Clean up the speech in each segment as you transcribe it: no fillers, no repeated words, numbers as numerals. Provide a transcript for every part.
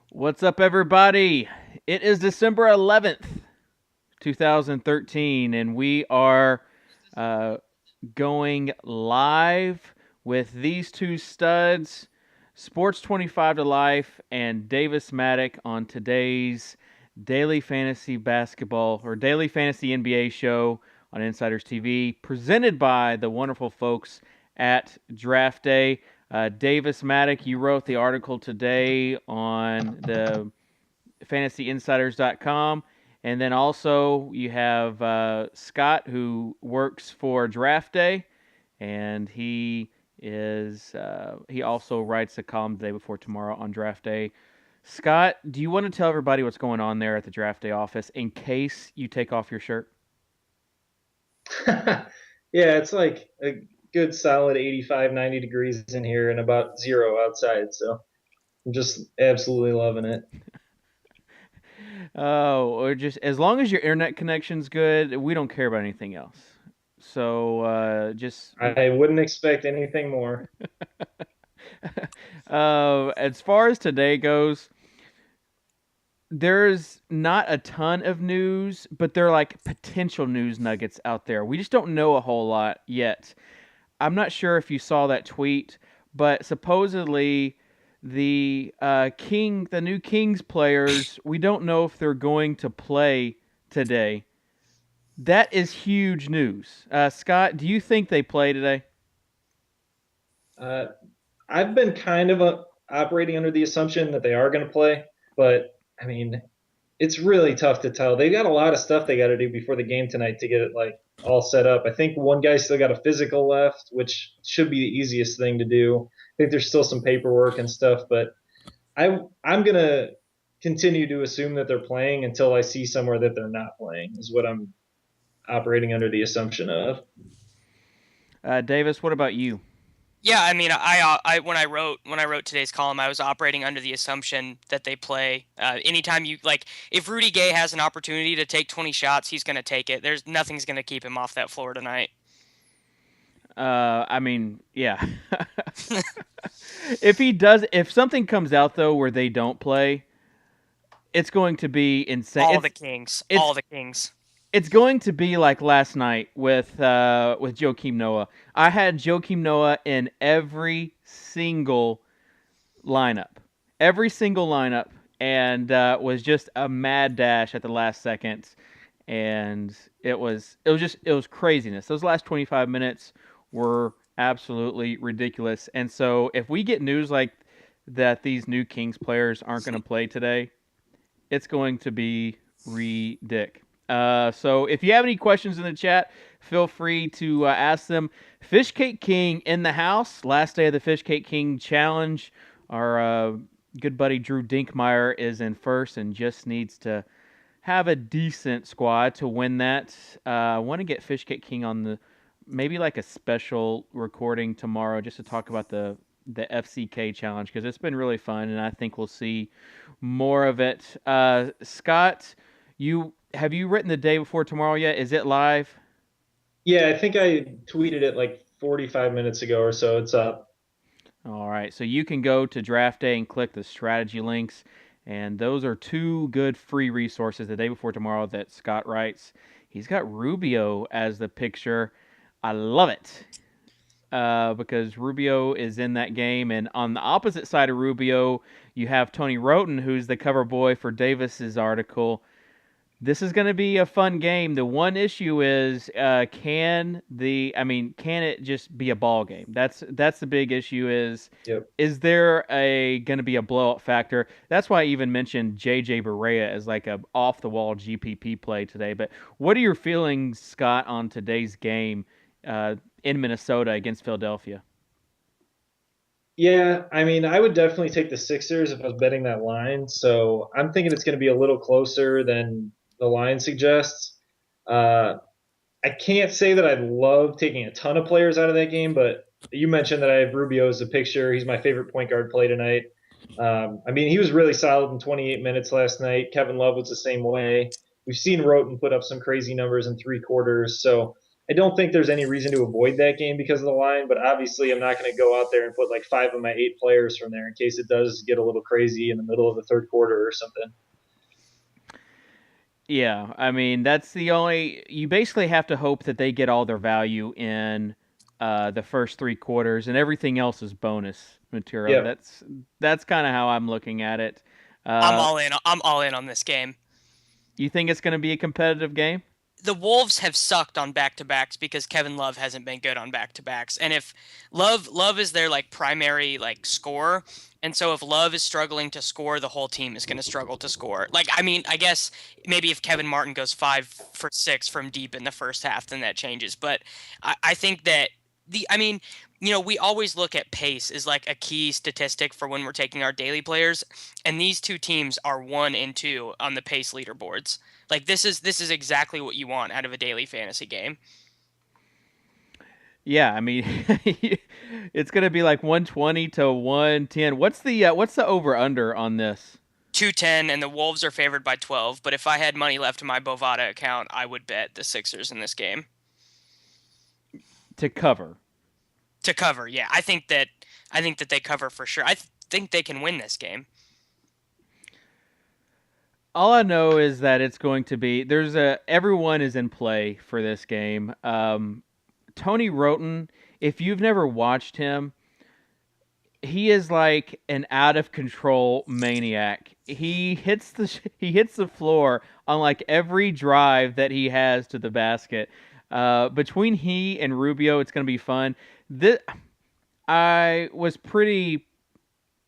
What's up, everybody? It is December 11th, 2013, and we are uh, going live with these two studs, Sports 25 to Life and Davis Maddock, on today's Daily Fantasy Basketball or Daily Fantasy NBA show on Insiders TV, presented by the wonderful folks at DraftDay. Davis Maddock, you wrote the article today on the fantasyinsiders.com. And then also you have Scott, who works for DraftDay, and he also writes a column the day before tomorrow on DraftDay. Scott, do you want to tell everybody what's going on there at the DraftDay office in case you take off your shirt? Yeah, it's like a good solid 85, 90 degrees in here and about zero outside. So I'm just absolutely loving it. Oh, or just as long as your internet connection's good, we don't care about anything else. So just I wouldn't expect anything more. as far as today goes, there's not a ton of news, but there are like potential news nuggets out there. We just don't know a whole lot yet. I'm not sure if you saw that tweet, but supposedly the new Kings players, we don't know if they're going to play today. That is huge news. Scott, do you think they play today? Uh, I've been kind of operating under the assumption that they are going to play, but I mean, it's really tough to tell. They got a lot of stuff they got to do before the game tonight to get it like all set up. I think one guy still got a physical left, which should be the easiest thing to do. I think there's still some paperwork and stuff, but I'm gonna continue to assume that they're playing until I see somewhere that they're not playing. Is what I'm operating under the assumption of. Davis, what about you? Yeah, I mean, I when I wrote today's column, I was operating under the assumption that they play. Anytime you like, if Rudy Gay has an opportunity to take 20 shots, he's going to take it. There's nothing's going to keep him off that floor tonight. I mean, yeah. If something comes out though where they don't play, it's going to be insane. All the Kings, It's all the Kings. it's going to be like last night with Joakim Noah. I had Joakim Noah in every single lineup, and was just a mad dash at the last second, and it was craziness. Those last 25 minutes were absolutely ridiculous, and so if we get news like that, these new Kings players aren't going to play today, it's going to be ridiculous. So if you have any questions in the chat, feel free to ask them. Fish Cake King in the house. Last day of the Fish Cake King challenge. Our good buddy Drew Dinkmeyer is in first and just needs to have a decent squad to win that. I want to get Fish Cake King on the maybe like a special recording tomorrow just to talk about the FCK challenge because it's been really fun and I think we'll see more of it. Scott, you written the day before tomorrow yet? Is it live? Yeah, I think I tweeted it like 45 minutes ago or so. It's up. All right, so you can go to Draft Day and click the strategy links, and those are two good free resources the day before tomorrow that Scott writes. He's got Rubio as the picture. I love it because Rubio is in that game, and on the opposite side of Rubio, you have Tony Roten, who's the cover boy for Davis's article. This is going to be a fun game. The one issue is, can it just be a ball game? That's the big issue. Yep. Is there a going to be a blowout factor? That's why I even mentioned JJ Barea as like a off the wall GPP play today. But what are your feelings, Scott, on today's game in Minnesota against Philadelphia? Yeah, I mean, I would definitely take the Sixers if I was betting that line. So I'm thinking it's going to be a little closer than the line suggests. Uh, I can't say that I love taking a ton of players out of that game, but you mentioned that I have Rubio as a picture. He's my favorite point guard play tonight. I mean, he was really solid in 28 minutes last night. Kevin Love was the same way. We've seen Roten put up some crazy numbers in three quarters. So I don't think there's any reason to avoid that game because of the line, but obviously I'm not going to go out there and put like 5 of my 8 players from there in case it does get a little crazy in the middle of the third quarter or something. Yeah, I mean that's the only. You basically have to hope that they get all their value in the first 3 quarters, and everything else is bonus material. Yeah. That's kind of how I'm looking at it. I'm Uh, all in. I'm all in on this game. you think it's going to be a competitive game? The Wolves have sucked on back-to-backs because Kevin Love hasn't been good on back-to-backs. And if Love is their like primary like scorer, and so if Love is struggling to score, the whole team is going to struggle to score. Like I mean, I guess maybe if Kevin Martin goes 5 for 6 from deep in the first half, then that changes. But I think that I mean, we always look at pace as like a key statistic for when we're taking our daily players, and these two teams are 1 and 2 on the pace leaderboards. Like this is exactly what you want out of a daily fantasy game. Yeah, I mean, it's going to be like 120 to 110. What's the over under on this? 210, and the Wolves are favored by 12. But if I had money left in my Bovada account, I would bet the Sixers in this game To cover. to cover. Yeah, I think that they cover for sure. I think they can win this game. All I know is that it's going to be everyone is in play for this game. Tony Roten, if you've never watched him, he is like an out of control maniac. He hits the floor on like every drive that he has to the basket. Between he and Rubio, it's going to be fun. I was pretty.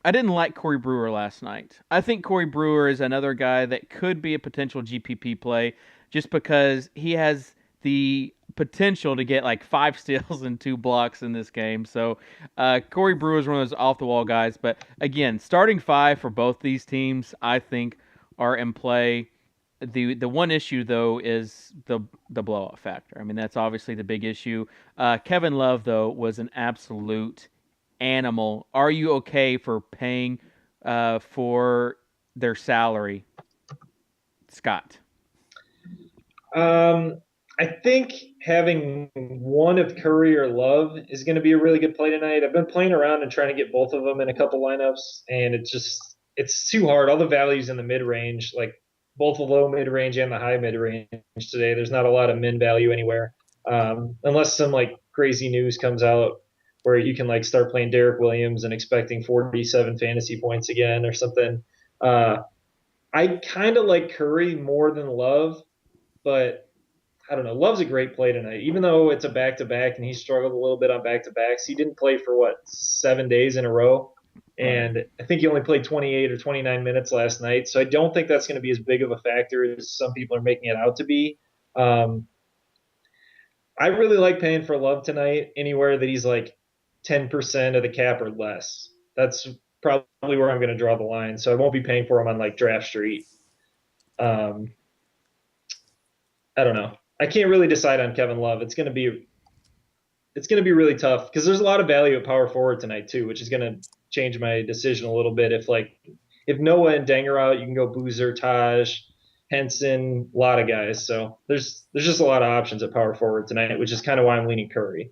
I didn't like Corey Brewer last night. I think Corey Brewer is another guy that could be a potential GPP play just because he has the potential to get like 5 steals and 2 blocks in this game. So Corey Brewer is one of those off-the-wall guys. But again, starting 5 for both these teams, I think, are in play. The one issue, though, is the blowout factor. I mean, that's obviously the big issue. Kevin Love, though, was an absolute animal. Are you okay for paying for their salary, Scott? I think having one of Curry or Love is going to be a really good play tonight. I've been playing around and trying to get both of them in a couple lineups, and it's too hard. All the values in the mid range, like both the low mid range and the high mid range today, there's not a lot of min value anywhere, unless some like crazy news comes out where you can like start playing Derek Williams and expecting 47 fantasy points again or something. I kind of like Curry more than Love, but I don't know. Love's a great play tonight, even though it's a back-to-back and he struggled a little bit on back-to-backs. He didn't play for 7 days in a row, and I think he only played 28 or 29 minutes last night. So I don't think that's going to be as big of a factor as some people are making it out to be. I really like paying for Love tonight anywhere that he's like 10% of the cap or less. That's probably where I'm going to draw the line. So I won't be paying for him on like Draft Street. I don't know. I can't really decide on Kevin Love. It's going to be really tough because there's a lot of value at power forward tonight too, which is going to change my decision a little bit. If Noah and Deng are out, you can go Boozer, Taj, Henson, a lot of guys. So there's just a lot of options at power forward tonight, which is kind of why I'm leaning Curry.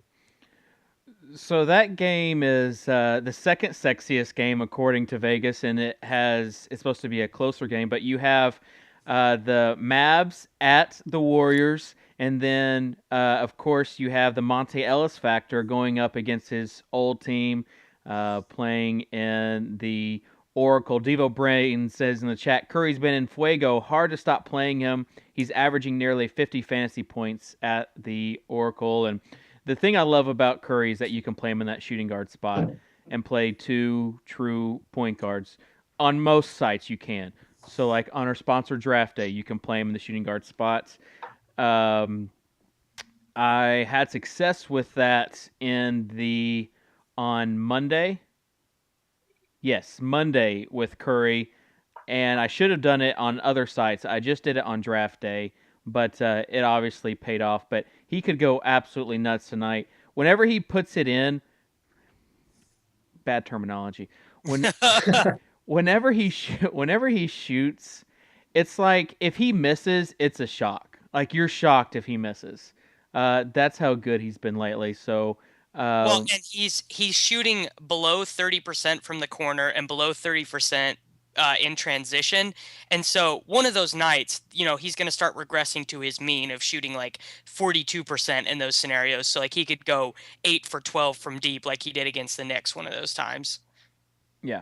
So that game is the second sexiest game according to Vegas, and it's supposed to be a closer game. But you have the Mavs at the Warriors, and then of course you have the Monte Ellis factor going up against his old team, playing in the Oracle. Devo Brain says in the chat, Curry's been in fuego. Hard to stop playing him. He's averaging nearly 50 fantasy points at the Oracle. And the thing I love about Curry is that you can play him in that shooting guard spot and play 2 true point guards. On most sites you can. So like on our sponsored DraftDay, you can play him in the shooting guard spots. I had success with that on Monday. Yes, Monday with Curry, and I should have done it on other sites. I just did it on DraftDay, but it obviously paid off. But he could go absolutely nuts tonight. Whenever he puts it in, bad terminology. Whenever he shoots, it's like if he misses, it's a shock. Like you're shocked if he misses. That's how good he's been lately. So, Well, and he's shooting below 30% from the corner and below 30% in transition. And so one of those nights, he's going to start regressing to his mean of shooting like 42% in those scenarios. So like he could go 8 for 12 from deep like he did against the Knicks one of those times. yeah.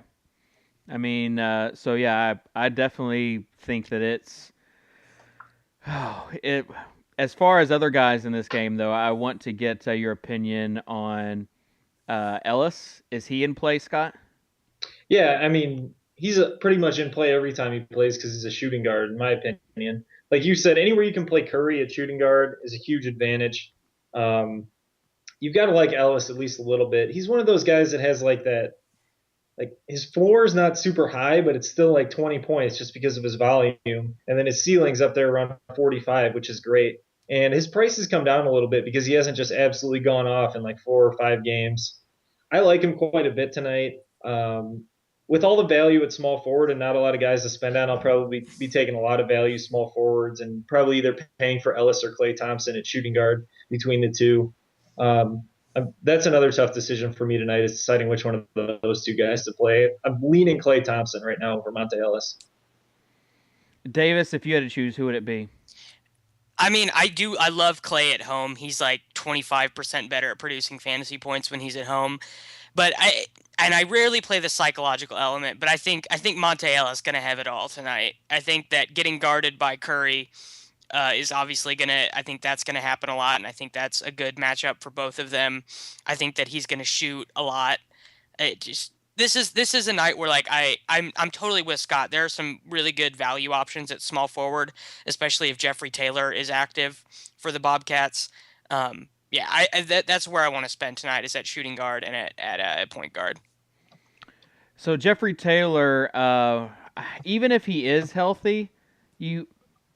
I mean, so yeah, I definitely think that it's it. As far as other guys in this game, though, I want to get your opinion on Ellis. Is he in play, Scott? Yeah, I mean, he's pretty much in play every time he plays because he's a shooting guard, in my opinion. Like you said, anywhere you can play Curry at shooting guard is a huge advantage. Um, you've got to like Ellis at least a little bit. He's one of those guys that has like that, like his floor is not super high, but it's still like 20 points just because of his volume. And then his ceiling's up there around 45, which is great. And his price has come down a little bit because he hasn't just absolutely gone off in like 4 or 5 games. I like him quite a bit tonight. With all the value at small forward and not a lot of guys to spend on, I'll probably be taking a lot of value small forwards and probably either paying for Ellis or Klay Thompson at shooting guard between the two. That's another tough decision for me tonight is deciding which one of those two guys to play. I'm leaning Klay Thompson right now over Monte Ellis. Davis, if you had to choose, who would it be? I mean, I love Klay at home. He's like 25% better at producing fantasy points when he's at home. But I rarely play the psychological element, but I think Monte Ellis is going to have it all tonight. I think that getting guarded by Curry is obviously I think that's going to happen a lot, and I think that's a good matchup for both of them. I think that he's going to shoot a lot. This is a night where like I'm totally with Scott. There are some really good value options at small forward, especially if Jeffrey Taylor is active for the Bobcats. Yeah, that's where I want to spend tonight is at shooting guard and at point guard. So Jeffrey Taylor, even if he is healthy,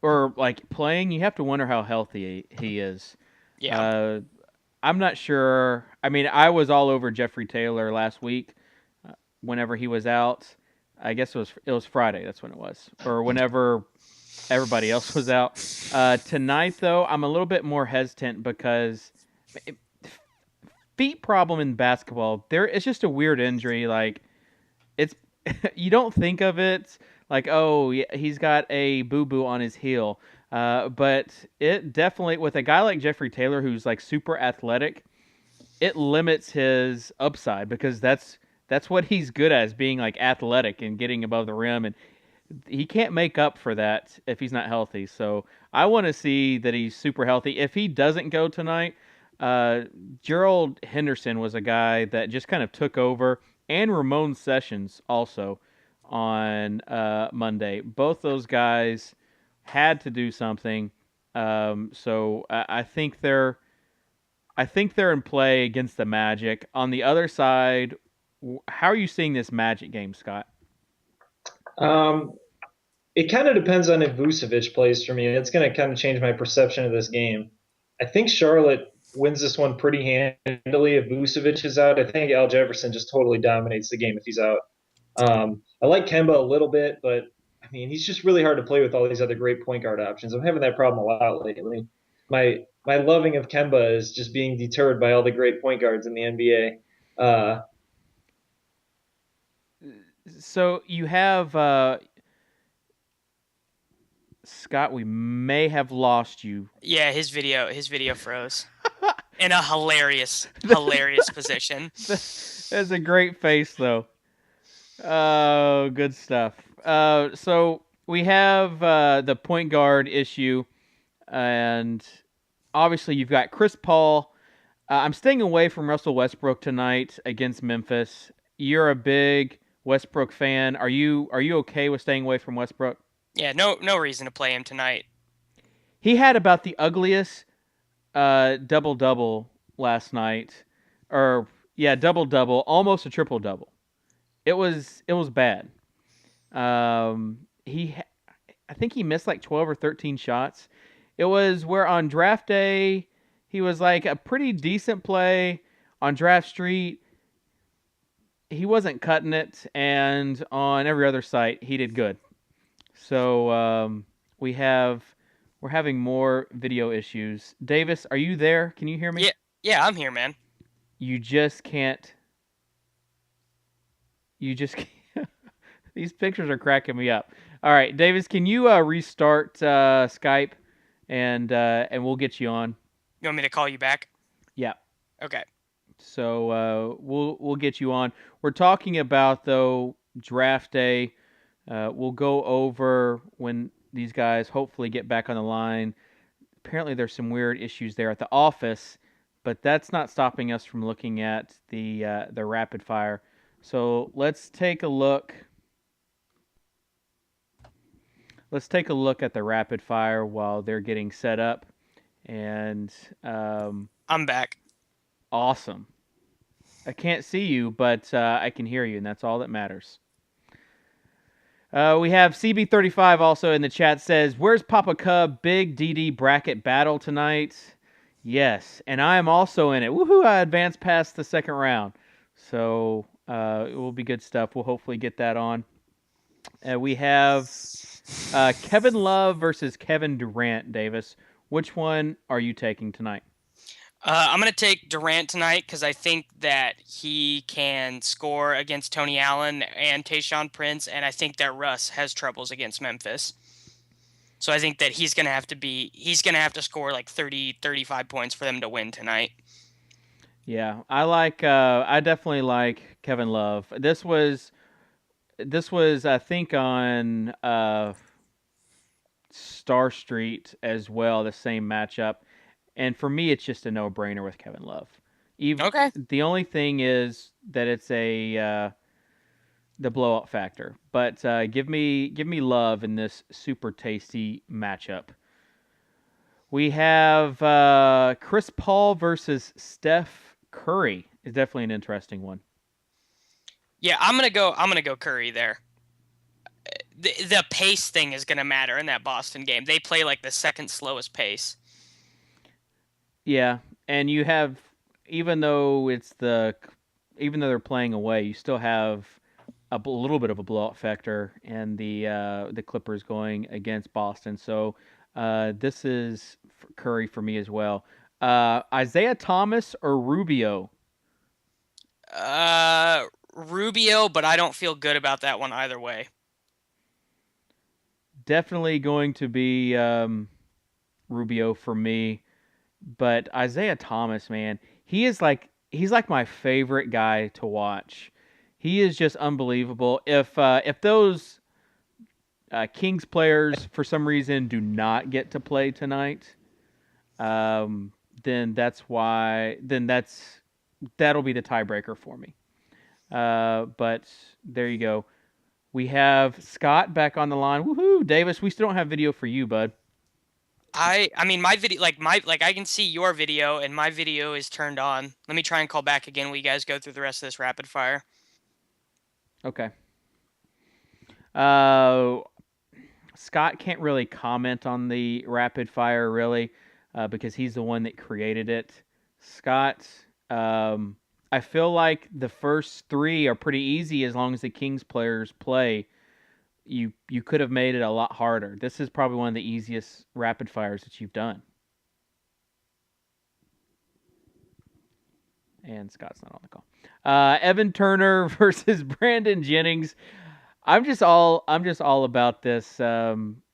or like playing, you have to wonder how healthy he is. Yeah. I'm not sure. I mean, I was all over Jeffrey Taylor last week. Whenever he was out, I guess it was Friday. That's when it was, or whenever everybody else was out. Tonight, though, I'm a little bit more hesitant because feet problem in basketball. It's just a weird injury. Like it's you don't think of it like, oh, yeah, he's got a boo boo on his heel. But it definitely, with a guy like Jeffrey Taylor who's like super athletic, it limits his upside because that's what he's good at, is being like athletic and getting above the rim, and he can't make up for that if he's not healthy. So I want to see that he's super healthy. If he doesn't go tonight, Gerald Henderson was a guy that just kind of took over, and Ramon Sessions also on Monday. Both those guys had to do something. So I think they're in play against the Magic. On the other side, how are you seeing this Magic game, Scott? It kind of depends on if Vucevic plays for me. It's going to kind of change my perception of this game. I think Charlotte wins this one pretty handily if Vucevic is out. I think Al Jefferson just totally dominates the game if he's out. I like Kemba a little bit, but I mean he's just really hard to play with all these other great point guard options. I'm having that problem a lot lately. My loving of Kemba is just being deterred by all the great point guards in the NBA. So you have Scott. We may have lost you. Yeah, his video froze in a hilarious position. That's a great face, though. Oh, good stuff. So we have the point guard issue, and obviously you've got Chris Paul. I'm staying away from Russell Westbrook tonight against Memphis. You're a big Westbrook fan. Are you okay with staying away from Westbrook? Yeah, no reason to play him tonight. He had about the ugliest double-double last night. Double-double, almost a triple-double. It was bad. I think he missed like 12 or 13 shots. It was where on DraftDay he was like a pretty decent play. On Draft Street he wasn't cutting it, and on every other site he did good. So we have We're having more video issues. Davis, are you there? Can you hear me? Yeah, I'm here, man. You just can't. You just can't. These pictures are cracking me up. All right, Davis, can you restart Skype, and we'll get you on. You want me to call you back? Yeah. Okay. So we'll get you on. We're talking about though draft day. We'll go over when these guys hopefully get back on the line. Apparently, there's some weird issues there at the office, but that's not stopping us from looking at the rapid fire. So let's take a look. Let's take a look at the rapid fire while they're getting set up. And I'm back. awesome. I can't see you, but I can hear you, and that's all that matters. We have CB35 also in the chat says, "Where's Papa Cub? Big DD bracket battle tonight." Yes, and I am also in it. Woohoo! I advanced past the second round, so it will be good stuff. We'll hopefully get that on. We have Kevin Love versus Kevin Durant. Davis, which one are you taking tonight? I'm going to take Durant tonight because I think that he can score against Tony Allen and Tayshaun Prince, and I think that Russ has troubles against Memphis. So I think that he's going to have to score like 30, 35 points for them to win tonight. Yeah, I definitely like Kevin Love. This was I think on Star Street as well, the same matchup. And for me, it's just a no-brainer with Kevin Love. Okay. The only thing is that it's the blowout factor. But give me Love in this super tasty matchup. We have Chris Paul versus Steph Curry. Is definitely an interesting one. Yeah, I'm gonna go Curry there. The pace thing is gonna matter in that Boston game. They play like the second slowest pace. Yeah, and you have even though they're playing away, you still have a little bit of a blowout factor in the Clippers going against Boston. So this is Curry for me as well. Isaiah Thomas or Rubio? Rubio, but I don't feel good about that one either way. Definitely going to be Rubio for me. But Isaiah Thomas, man, he's like my favorite guy to watch. He is just unbelievable. If those Kings players for some reason do not get to play tonight, then that'll be the tiebreaker for me. But there you go. We have Scott back on the line. Woohoo, Davis. We still don't have video for you, bud. I mean my video I can see your video and my video is turned on. Let me try and call back again while you guys go through the rest of this rapid fire. Okay. Scott can't really comment on the rapid fire really because he's the one that created it. Scott, I feel like the first three are pretty easy as long as the Kings players play. You could have made it a lot harder. This is probably one of the easiest rapid fires that you've done. And Scott's not on the call. Evan Turner versus Brandon Jennings. I'm just all about this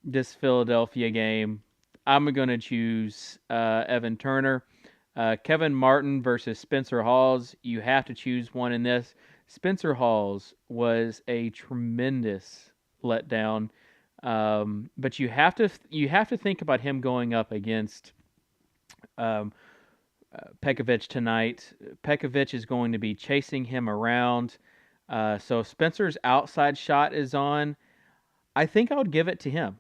this Philadelphia game. I'm gonna choose Evan Turner. Kevin Martin versus Spencer Hawes. You have to choose one in this. Spencer Hawes was a tremendous letdown, but you have to think about him going up against Pekovic tonight. Pekovic is going to be chasing him around. So if Spencer's outside shot is on, I think I would give it to him.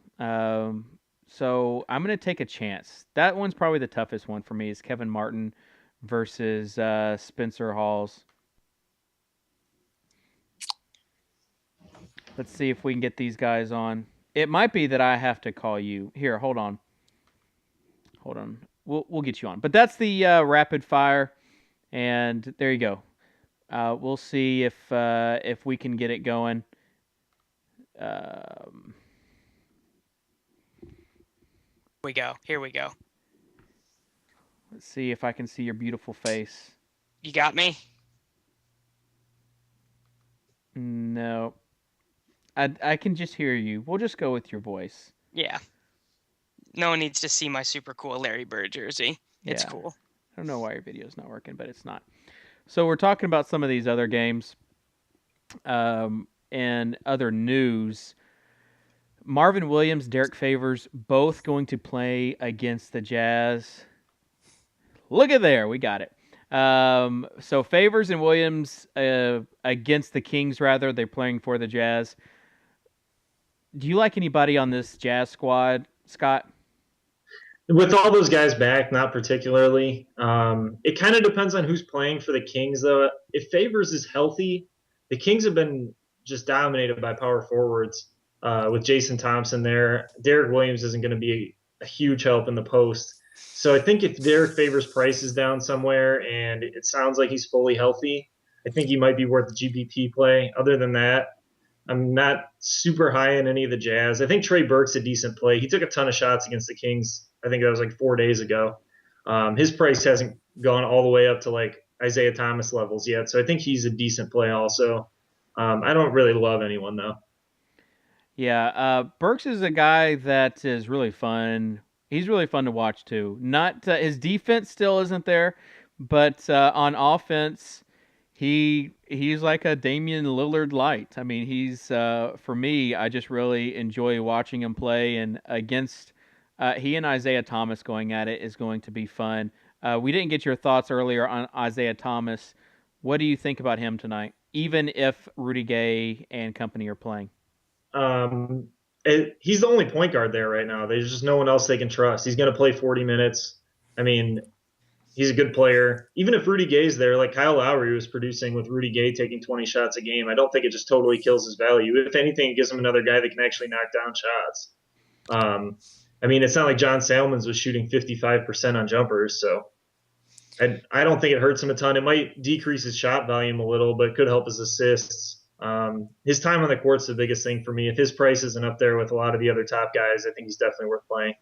So I'm going to take a chance. That one's probably the toughest one for me is Kevin Martin versus Spencer Hawes. Let's see if we can get these guys on. It might be that I have to call you. Here, hold on. We'll get you on. But that's the rapid fire, and there you go. We'll see if we can get it going. Here we go. Let's see if I can see your beautiful face. You got me? No. I can just hear you. We'll just go with your voice. Yeah. No one needs to see my super cool Larry Bird jersey. It's Yeah. cool. I don't know why your video's not working, but it's not. So we're talking about some of these other games and other news. Marvin Williams, Derek Favors, both going to play against the Jazz. Look at there. We got it. So Favors and Williams against the Kings, rather. They're playing for the Jazz. Do you like anybody on this Jazz squad, Scott? With all those guys back, not particularly. It kind of depends on who's playing for the Kings, though. If Favors is healthy, the Kings have been just dominated by power forwards with Jason Thompson there. Derek Williams isn't going to be a huge help in the post. So I think if Derek Favors' price is down somewhere and it sounds like he's fully healthy, I think he might be worth the GPP play. Other than that, I'm not super high in any of the Jazz. I think Trey Burke's a decent play. He took a ton of shots against the Kings. I think that was like 4 days ago. His price hasn't gone all the way up to like Isaiah Thomas levels yet, so I think he's a decent play also. I don't really love anyone though. Yeah, Burks is a guy that is really fun. He's really fun to watch too. Not his defense still isn't there, but on offense, he's like a Damian Lillard light. I mean, he's for me, I just really enjoy watching him play, and against he and Isaiah Thomas going at it is going to be fun. We didn't get your thoughts earlier on Isaiah Thomas. What do you think about him tonight, even if Rudy Gay and company are playing? He's the only point guard there right now. There's just no one else they can trust. He's going to play 40 minutes. I mean, he's a good player. Even if Rudy Gay's there, like Kyle Lowry was producing with Rudy Gay taking 20 shots a game, I don't think it just totally kills his value. If anything, it gives him another guy that can actually knock down shots. I mean, it's not like John Salmons was shooting 55% on jumpers, so I don't think it hurts him a ton. It might decrease his shot volume a little, but it could help his assists. His time on the court's the biggest thing for me. If his price isn't up there with a lot of the other top guys, I think he's definitely worth playing.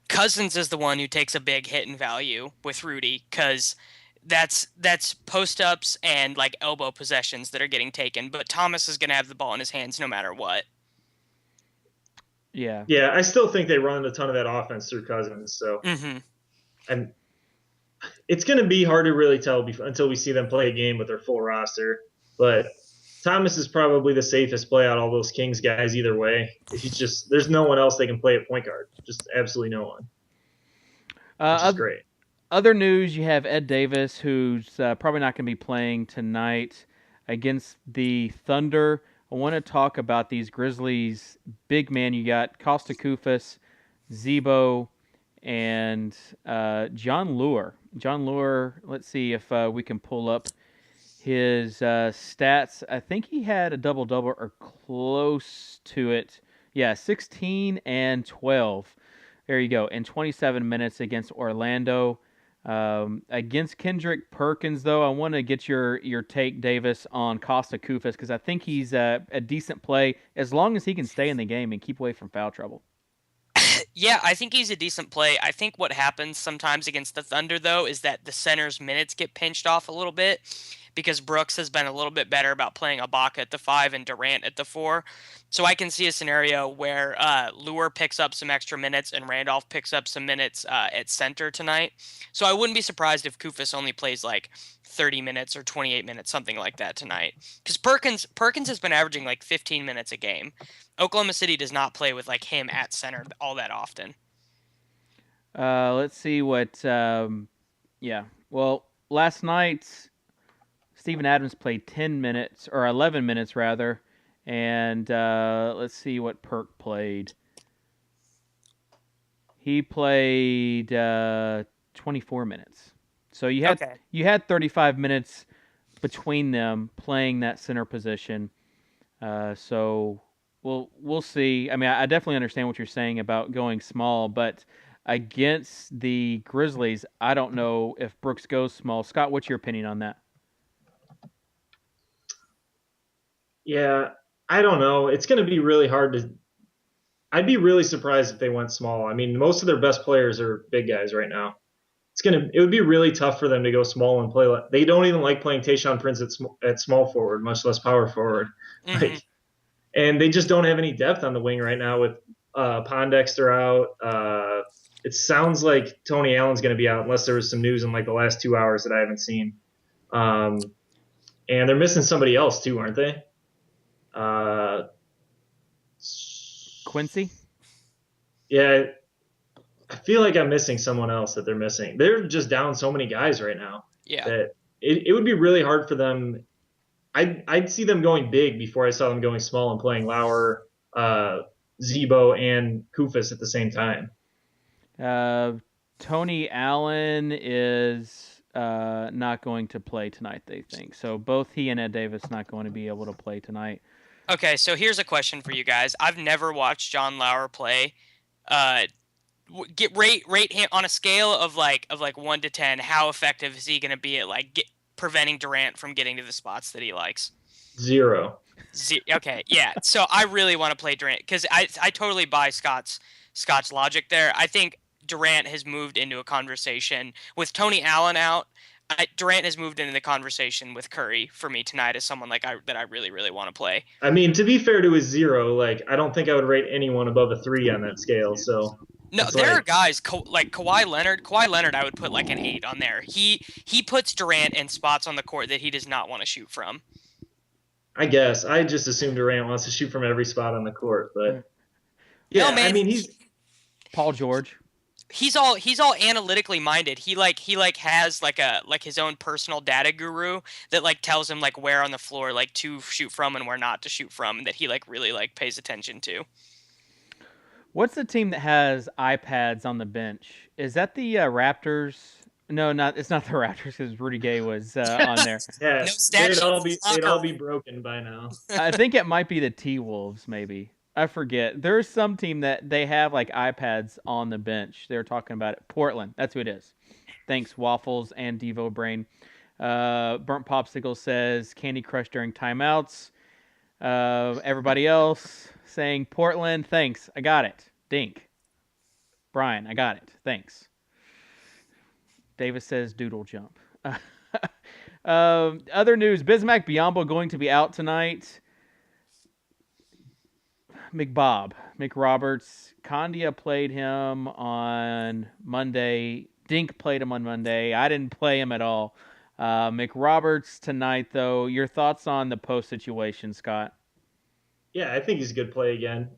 Cousins is the one who takes a big hit in value with Rudy because that's post-ups and like elbow possessions that are getting taken, but Thomas is going to have the ball in his hands no matter what. Yeah. Yeah, I still think they run a ton of that offense through Cousins. So, and it's going to be hard to really tell until we see them play a game with their full roster. But Thomas is probably the safest play out of all those Kings guys either way. There's no one else they can play at point guard. Just absolutely no one. Which is great. Other news, you have Ed Davis, who's probably not going to be playing tonight against the Thunder. I want to talk about these Grizzlies big man. You got Costa Koufos, Zebo, and John Lure. John Lure, let's see if we can pull up his stats. I think he had a double-double or close to it. Yeah, 16 and 12. There you go. In 27 minutes against Orlando. Against Kendrick Perkins, though, I want to get your take, Davis, on Costa Koufos, because I think he's a decent play as long as he can stay in the game and keep away from foul trouble. Yeah, I think he's a decent play. I think what happens sometimes against the Thunder, though, is that the center's minutes get pinched off a little bit because Brooks has been a little bit better about playing Ibaka at the 5 and Durant at the 4. So I can see a scenario where Lure picks up some extra minutes and Randolph picks up some minutes at center tonight. So I wouldn't be surprised if Koufos only plays like 30 minutes or 28 minutes, something like that tonight. Because Perkins has been averaging like 15 minutes a game. Oklahoma City does not play with like him at center all that often. Let's see what. Yeah. Well, last night, Steven Adams played 10 minutes or 11 minutes rather, and let's see what Perk played. He played 24 minutes. So you had 35 minutes between them playing that center position. So we'll see. I mean, I definitely understand what you're saying about going small, but against the Grizzlies, I don't know if Brooks goes small. Scott, what's your opinion on that? Yeah, I don't know. It's going to be really hard I'd be really surprised if they went small. I mean, most of their best players are big guys right now. It would be really tough for them to go small and play. They don't even like playing Tayshaun Prince at small forward, much less power forward. Mm-hmm. Like, and they just don't have any depth on the wing right now with Pondexter out. It sounds like Tony Allen's going to be out unless there was some news in like the last 2 hours that I haven't seen. And they're missing somebody else too, aren't they? Quincy? Yeah, I feel like I'm missing someone else that they're missing. They're just down so many guys right now that it would be really hard for them. I'd see them going big before I saw them going small and playing Lauer, Zebo, and Kufis at the same time. Tony Allen is not going to play tonight, they think. So both he and Ed Davis not going to be able to play tonight. Okay, so here's a question for you guys. I've never watched John Lauer play. Rate him on a scale of like 1 to 10. How effective is he going to be at like preventing Durant from getting to the spots that he likes? 0. Okay, yeah. So I really want to play Durant because I totally buy Scott's logic there. I think Durant has moved into a conversation with Tony Allen out. Durant has moved into the conversation with Curry for me tonight as someone that I really, really want to play. I mean, to be fair to his 0, like I don't think I would rate anyone above a 3 on that scale. So no, there are guys like Kawhi Leonard. Kawhi Leonard, I would put like an 8 on there. He puts Durant in spots on the court that he does not want to shoot from. I guess I just assume Durant wants to shoot from every spot on the court, but yeah, no, man, I mean he's Paul George. He's all analytically minded. He has like his own personal data guru that like tells him like where on the floor like to shoot from and where not to shoot from, and that he like really like pays attention to. What's the team that has iPads on the bench? Is that the Raptors? No, it's not the Raptors because Rudy Gay was on there. Yeah, they'd all be broken by now. I think it might be the T-Wolves, maybe. I forget. There's some team that they have like iPads on the bench. They're talking about it. Portland. That's who it is. Thanks, Waffles and Devo Brain. Burnt Popsicle says Candy Crush during timeouts. Everybody else saying Portland. Thanks. I got it. Dink. Brian, I got it. Thanks. Davis says Doodle Jump. Other news. Bismack Biyombo going to be out tonight. Mick Roberts, Condia played him on Monday. Dink played him on Monday. I didn't play him at all. Mick Roberts tonight, though. Your thoughts on the post situation, Scott? Yeah, I think he's a good play again.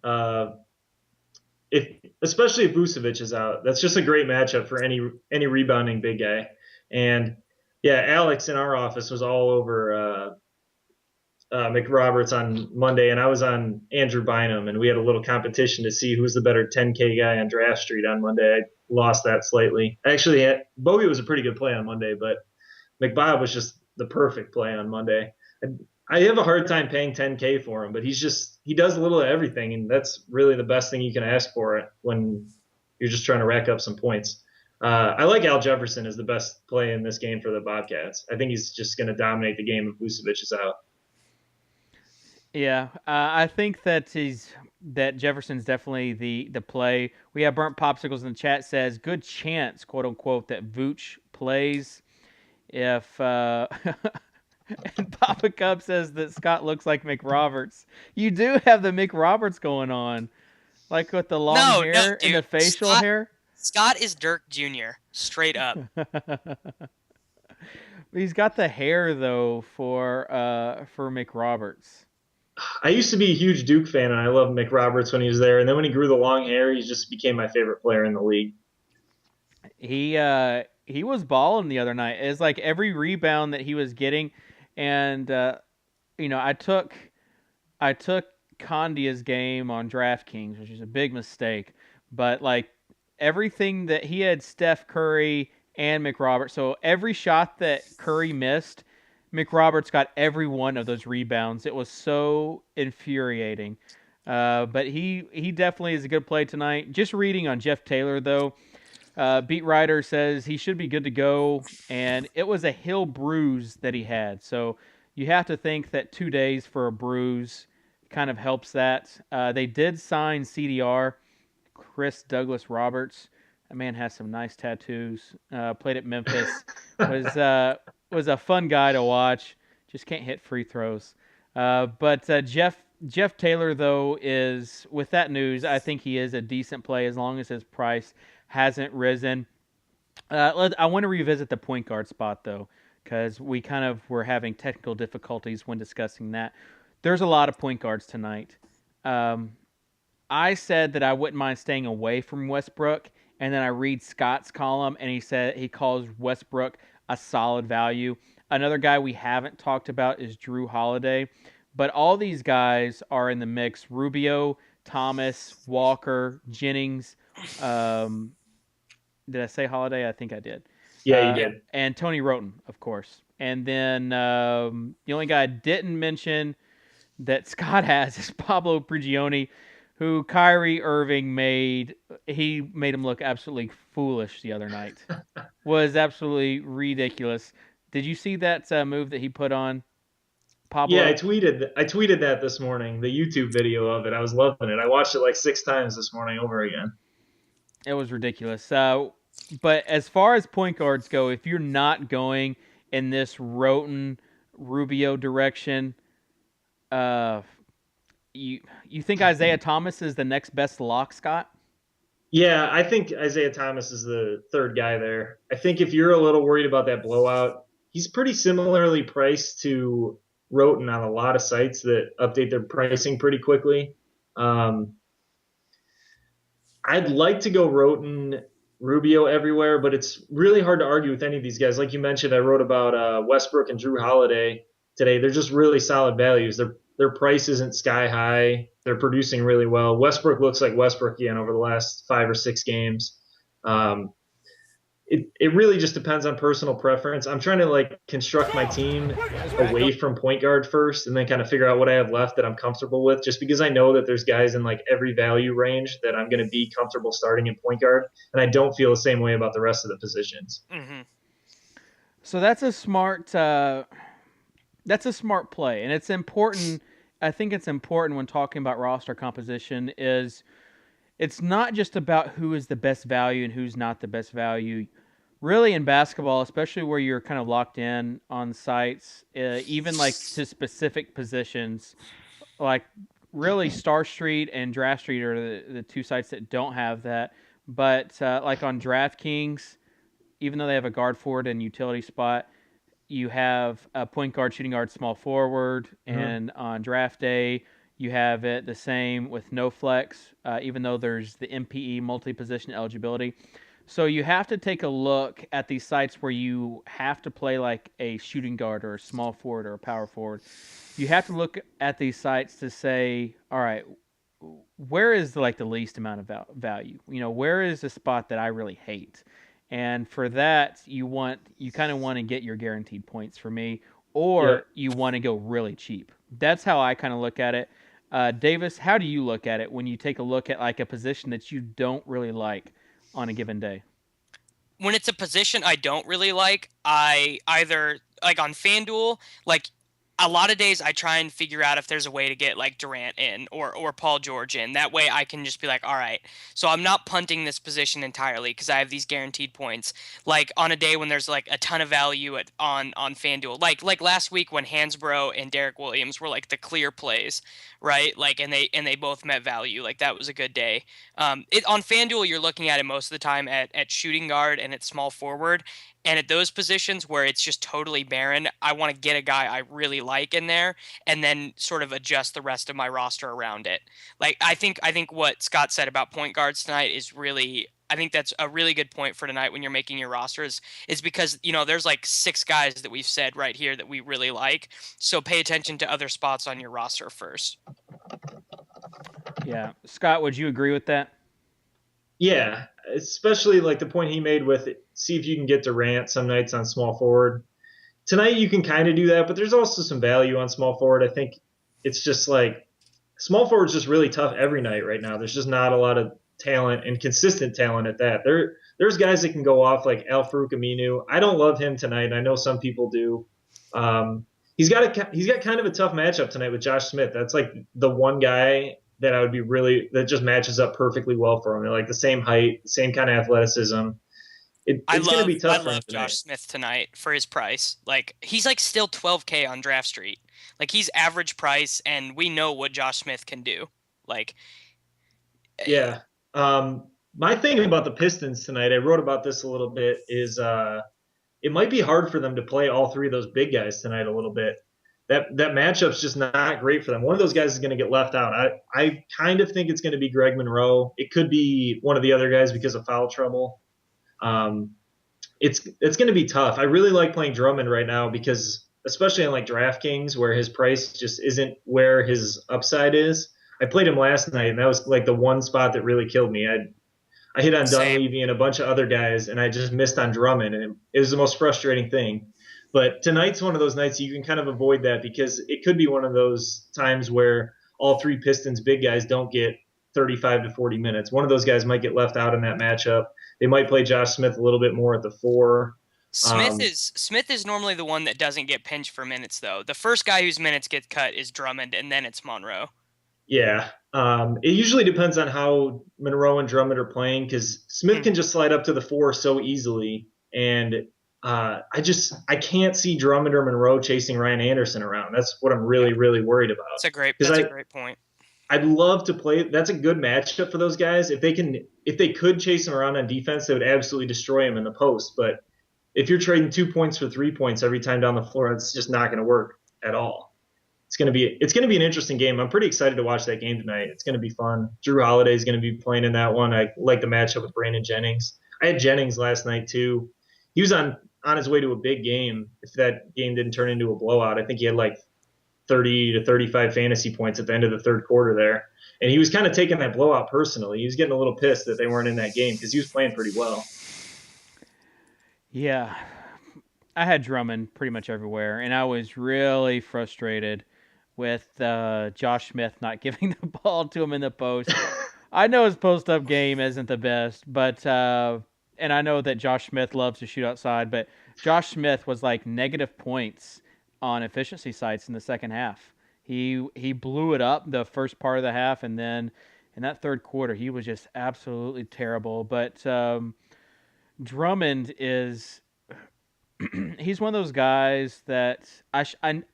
Especially if Vucevic is out, that's just a great matchup for any rebounding big guy. And yeah, Alex in our office was all over Mick Roberts on Monday, and I was on Andrew Bynum, and we had a little competition to see who's the better 10K guy on Draft Street on Monday. I lost that slightly. Actually, Bobby was a pretty good play on Monday, but McBob was just the perfect play on Monday. I have a hard time paying 10K for him, but he does a little of everything, and that's really the best thing you can ask for when you're just trying to rack up some points. I like Al Jefferson as the best play in this game for the Bobcats. I think he's just going to dominate the game if Vucevic is out. Yeah, I think that Jefferson's definitely the play. We have Burnt Popsicles in the chat says, good chance, quote unquote, that Vooch plays. If and Papa Cub says that Scott looks like Mick Roberts. You do have the Mick Roberts going on, like with the long hair and the facial hair. Scott is Dirk Jr. straight up. He's got the hair though for Mick Roberts. I used to be a huge Duke fan, and I loved Mick Roberts when he was there. And then when he grew the long hair, he just became my favorite player in the league. He was balling the other night. It's like every rebound that he was getting, and I took Condia's game on DraftKings, which is a big mistake. But like everything that he had, Steph Curry and Mick Roberts. So every shot that Curry missed, Mick Roberts got every one of those rebounds. It was so infuriating. But he definitely is a good play tonight. Just reading on Jeff Taylor, though, beat writer says he should be good to go, and it was a heel bruise that he had. So you have to think that 2 days for a bruise kind of helps that. They did sign CDR, Chris Douglas Roberts. That man has some nice tattoos. Played at Memphis. Was a fun guy to watch. Just can't hit free throws. But Jeff Taylor, though, is, with that news, I think he is a decent play as long as his price hasn't risen. I want to revisit the point guard spot, though, because we kind of were having technical difficulties when discussing that. There's a lot of point guards tonight. I said that I wouldn't mind staying away from Westbrook, and then I read Scott's column, and he calls Westbrook a solid value. Another guy we haven't talked about is Drew Holiday, but all these guys are in the mix. Rubio, Thomas, Walker, Jennings. Did I say Holiday? I think I did. Yeah, you did. And Tony Roten, of course. And then the only guy I didn't mention that Scott has is Pablo Prigioni, who Kyrie Irving made him look absolutely foolish the other night. Was absolutely ridiculous. Did you see that move that he put on Pablo? Yeah, I tweeted that this morning, the YouTube video of it. I was loving it. I watched it like 6 times this morning over again. It was ridiculous. But as far as point guards go, if you're not going in this Roten Rubio direction, you think Isaiah Thomas is the next best lock, Scott? Yeah, I think Isaiah Thomas is the third guy there. I think if you're a little worried about that blowout, he's pretty similarly priced to Roten on a lot of sites that update their pricing pretty quickly. I'd like to go Roten, Rubio everywhere, but it's really hard to argue with any of these guys. Like you mentioned, I wrote about Westbrook and Drew Holiday today. They're just really solid values. Their price isn't sky high. They're producing really well. Westbrook looks like Westbrook again over the last 5 or 6 games. It really just depends on personal preference. I'm trying to construct my team away from point guard first, and then kind of figure out what I have left that I'm comfortable with. Just because I know that there's guys in every value range that I'm going to be comfortable starting in point guard, and I don't feel the same way about the rest of the positions. Mm-hmm. So that's a smart play, and it's important. I think it's important when talking about roster composition is it's not just about who is the best value and who's not the best value. Really, in basketball, especially where you're kind of locked in on sites, even to specific positions, really Star Street and Draft Street are the 2 sites that don't have that. But on DraftKings, even though they have a guard forward and utility spot, you have a point guard, shooting guard, small forward, and on DraftDay, you have it the same with no flex, even though there's the MPE multi-position eligibility. So you have to take a look at these sites where you have to play like a shooting guard or a small forward or a power forward. You have to look at these sites to say, all right, where is the least amount of value? Where is the spot that I really hate? And for that, you kind of want to get your guaranteed points for me, or you want to go really cheap. That's how I kind of look at it. Davis, how do you look at it when you take a look at a position that you don't really like on a given day? When it's a position I don't really like, I either on FanDuel, a lot of days I try and figure out if there's a way to get Durant in or Paul George in. That way I can just be all right, so I'm not punting this position entirely because I have these guaranteed points. On a day when there's a ton of value on FanDuel, like last week when Hansbrough and Derek Williams were the clear plays, right? And they both met value. That was a good day. On FanDuel you're looking at it most of the time at shooting guard and at small forward. And at those positions where it's just totally barren, I want to get a guy I really like in there and then sort of adjust the rest of my roster around it. I think what Scott said about point guards tonight is really, I think that's a really good point for tonight when you're making your rosters, is because, there's 6 guys that we've said right here that we really like. So pay attention to other spots on your roster first. Yeah. Scott, would you agree with that? Yeah, especially the point he made with see if you can get Durant some nights on small forward. Tonight you can kind of do that, but there's also some value on small forward. I think it's just small forward's just really tough every night right now. There's just not a lot of talent and consistent talent at that. There's guys that can go off like Al-Farouq Aminu. I don't love him tonight. I know some people do. he's got kind of a tough matchup tonight with Josh Smith. That's like the one guy that I would be that just matches up perfectly well for him. They're like the same height, same kind of athleticism. It's going to be tough for him tonight. Josh Smith tonight for his price. Like, he's like still 12K on Draft Street. Like, he's average price, and we know what Josh Smith can do. Like, yeah. My thing about the Pistons tonight, I wrote about this a little bit, is it might be hard for them to play all three of those big guys tonight a little bit. That matchup's just not great for them. One of those guys is going to get left out. I kind of think it's going to be Greg Monroe. It could be one of the other guys because of foul trouble. It's going to be tough. I really like playing Drummond right now because, especially on like DraftKings, where his price just isn't where his upside is. I played him last night, and that was like the one spot that really killed me. I hit on Dunleavy and a bunch of other guys, and I just missed on Drummond, and it was the most frustrating thing. But tonight's one of those nights you can kind of avoid that because it could be one of those times where all three Pistons big guys don't get 35 to 40 minutes. One of those guys might get left out in that matchup. They might play Josh Smith a little bit more at the 4. Smith is normally the one that doesn't get pinched for minutes, though. The first guy whose minutes get cut is Drummond, and then it's Monroe. Yeah. It usually depends on how Monroe and Drummond are playing because Smith can just slide up to the 4 so easily. And I can't see Drummond or Monroe chasing Ryan Anderson around. That's what I'm really, really worried about. That's a great point. I'd love to play. That's a good matchup for those guys. If they could chase him around on defense, they would absolutely destroy him in the post. But if you're trading 2 points for 3 points every time down the floor, it's just not going to work at all. It's going to be an interesting game. I'm pretty excited to watch that game tonight. It's going to be fun. Drew Holiday is going to be playing in that one. I like the matchup with Brandon Jennings. I had Jennings last night too. He was on his way to a big game. If that game didn't turn into a blowout, I think he had like 30 to 35 fantasy points at the end of the third quarter there. And he was kind of taking that blowout personally. He was getting a little pissed that they weren't in that game because he was playing pretty well. Yeah. I had Drummond pretty much everywhere, and I was really frustrated with Josh Smith not giving the ball to him in the post. I know his post-up game isn't the best, but and I know that Josh Smith loves to shoot outside, but Josh Smith was like negative points on efficiency sites in the second half. He blew it up the first part of the half, and then in that third quarter, he was just absolutely terrible. But Drummond is he's one of those guys that I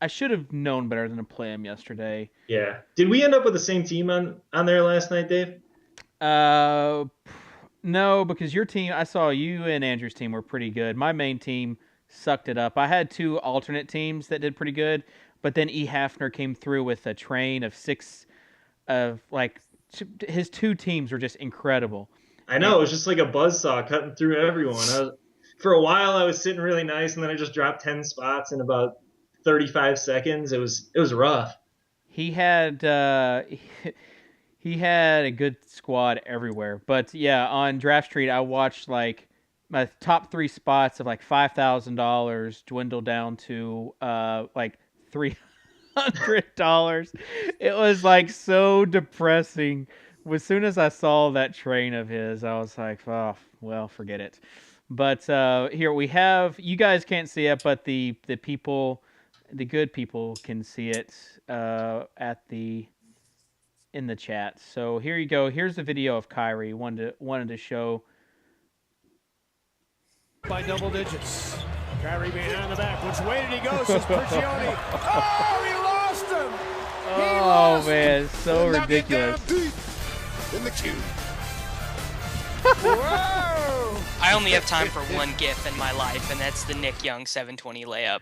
should have known better than to play him yesterday. Yeah. Did we end up with the same team on there last night, Dave? No, because your team, I saw you and Andrew's team were pretty good. My main team sucked it up. I had 2 alternate teams that did pretty good, but then E. Hafner came through with a train of 6 of like his 2 teams were just incredible. I know, it was just like a buzzsaw cutting through everyone. For a while I was sitting really nice, and then I just dropped 10 spots in about 35 seconds. It was rough. He had he had a good squad everywhere. But yeah, on Draft Street I watched like my top 3 spots of like $5,000 dwindle down to like $300. It was like so depressing. As soon as I saw that train of his, I was like, oh, well, forget it. But here we have, you guys can't see it, but the people, the good people can see it in the chat. So here you go. Here's the video of Kyrie. Wanted to show. By double digits. Kyrie behind the back. Which way did he go? Says Prigioni. Oh, he lost him. Oh man, so ridiculous. In the queue. Whoa! I only have time for one GIF in my life, and that's the Nick Young 720 layup.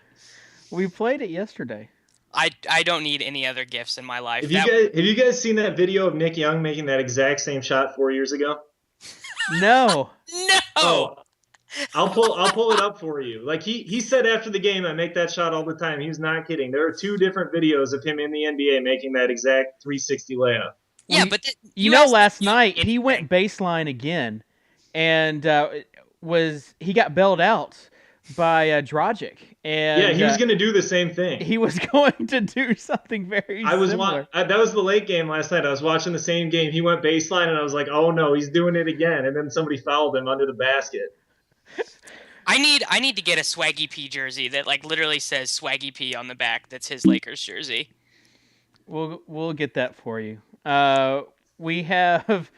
We played it yesterday. I don't need any other GIFs in my life. Have you guys seen that video of Nick Young making that exact same shot 4 years ago? No. No. Oh, I'll pull it up for you. Like he said after the game, I make that shot all the time. He was not kidding. There are 2 different videos of him in the NBA making that exact 360 layup. Yeah, but last night he went baseline again, and he got bailed out by Dragic. And yeah, he was going to do the same thing. He was going to do something very similar. That was the late game last night. I was watching the same game. He went baseline, and I was like, oh no, he's doing it again. And then somebody fouled him under the basket. I need to get a Swaggy P jersey that like literally says Swaggy P on the back. That's his Lakers jersey. We'll get that for you. We have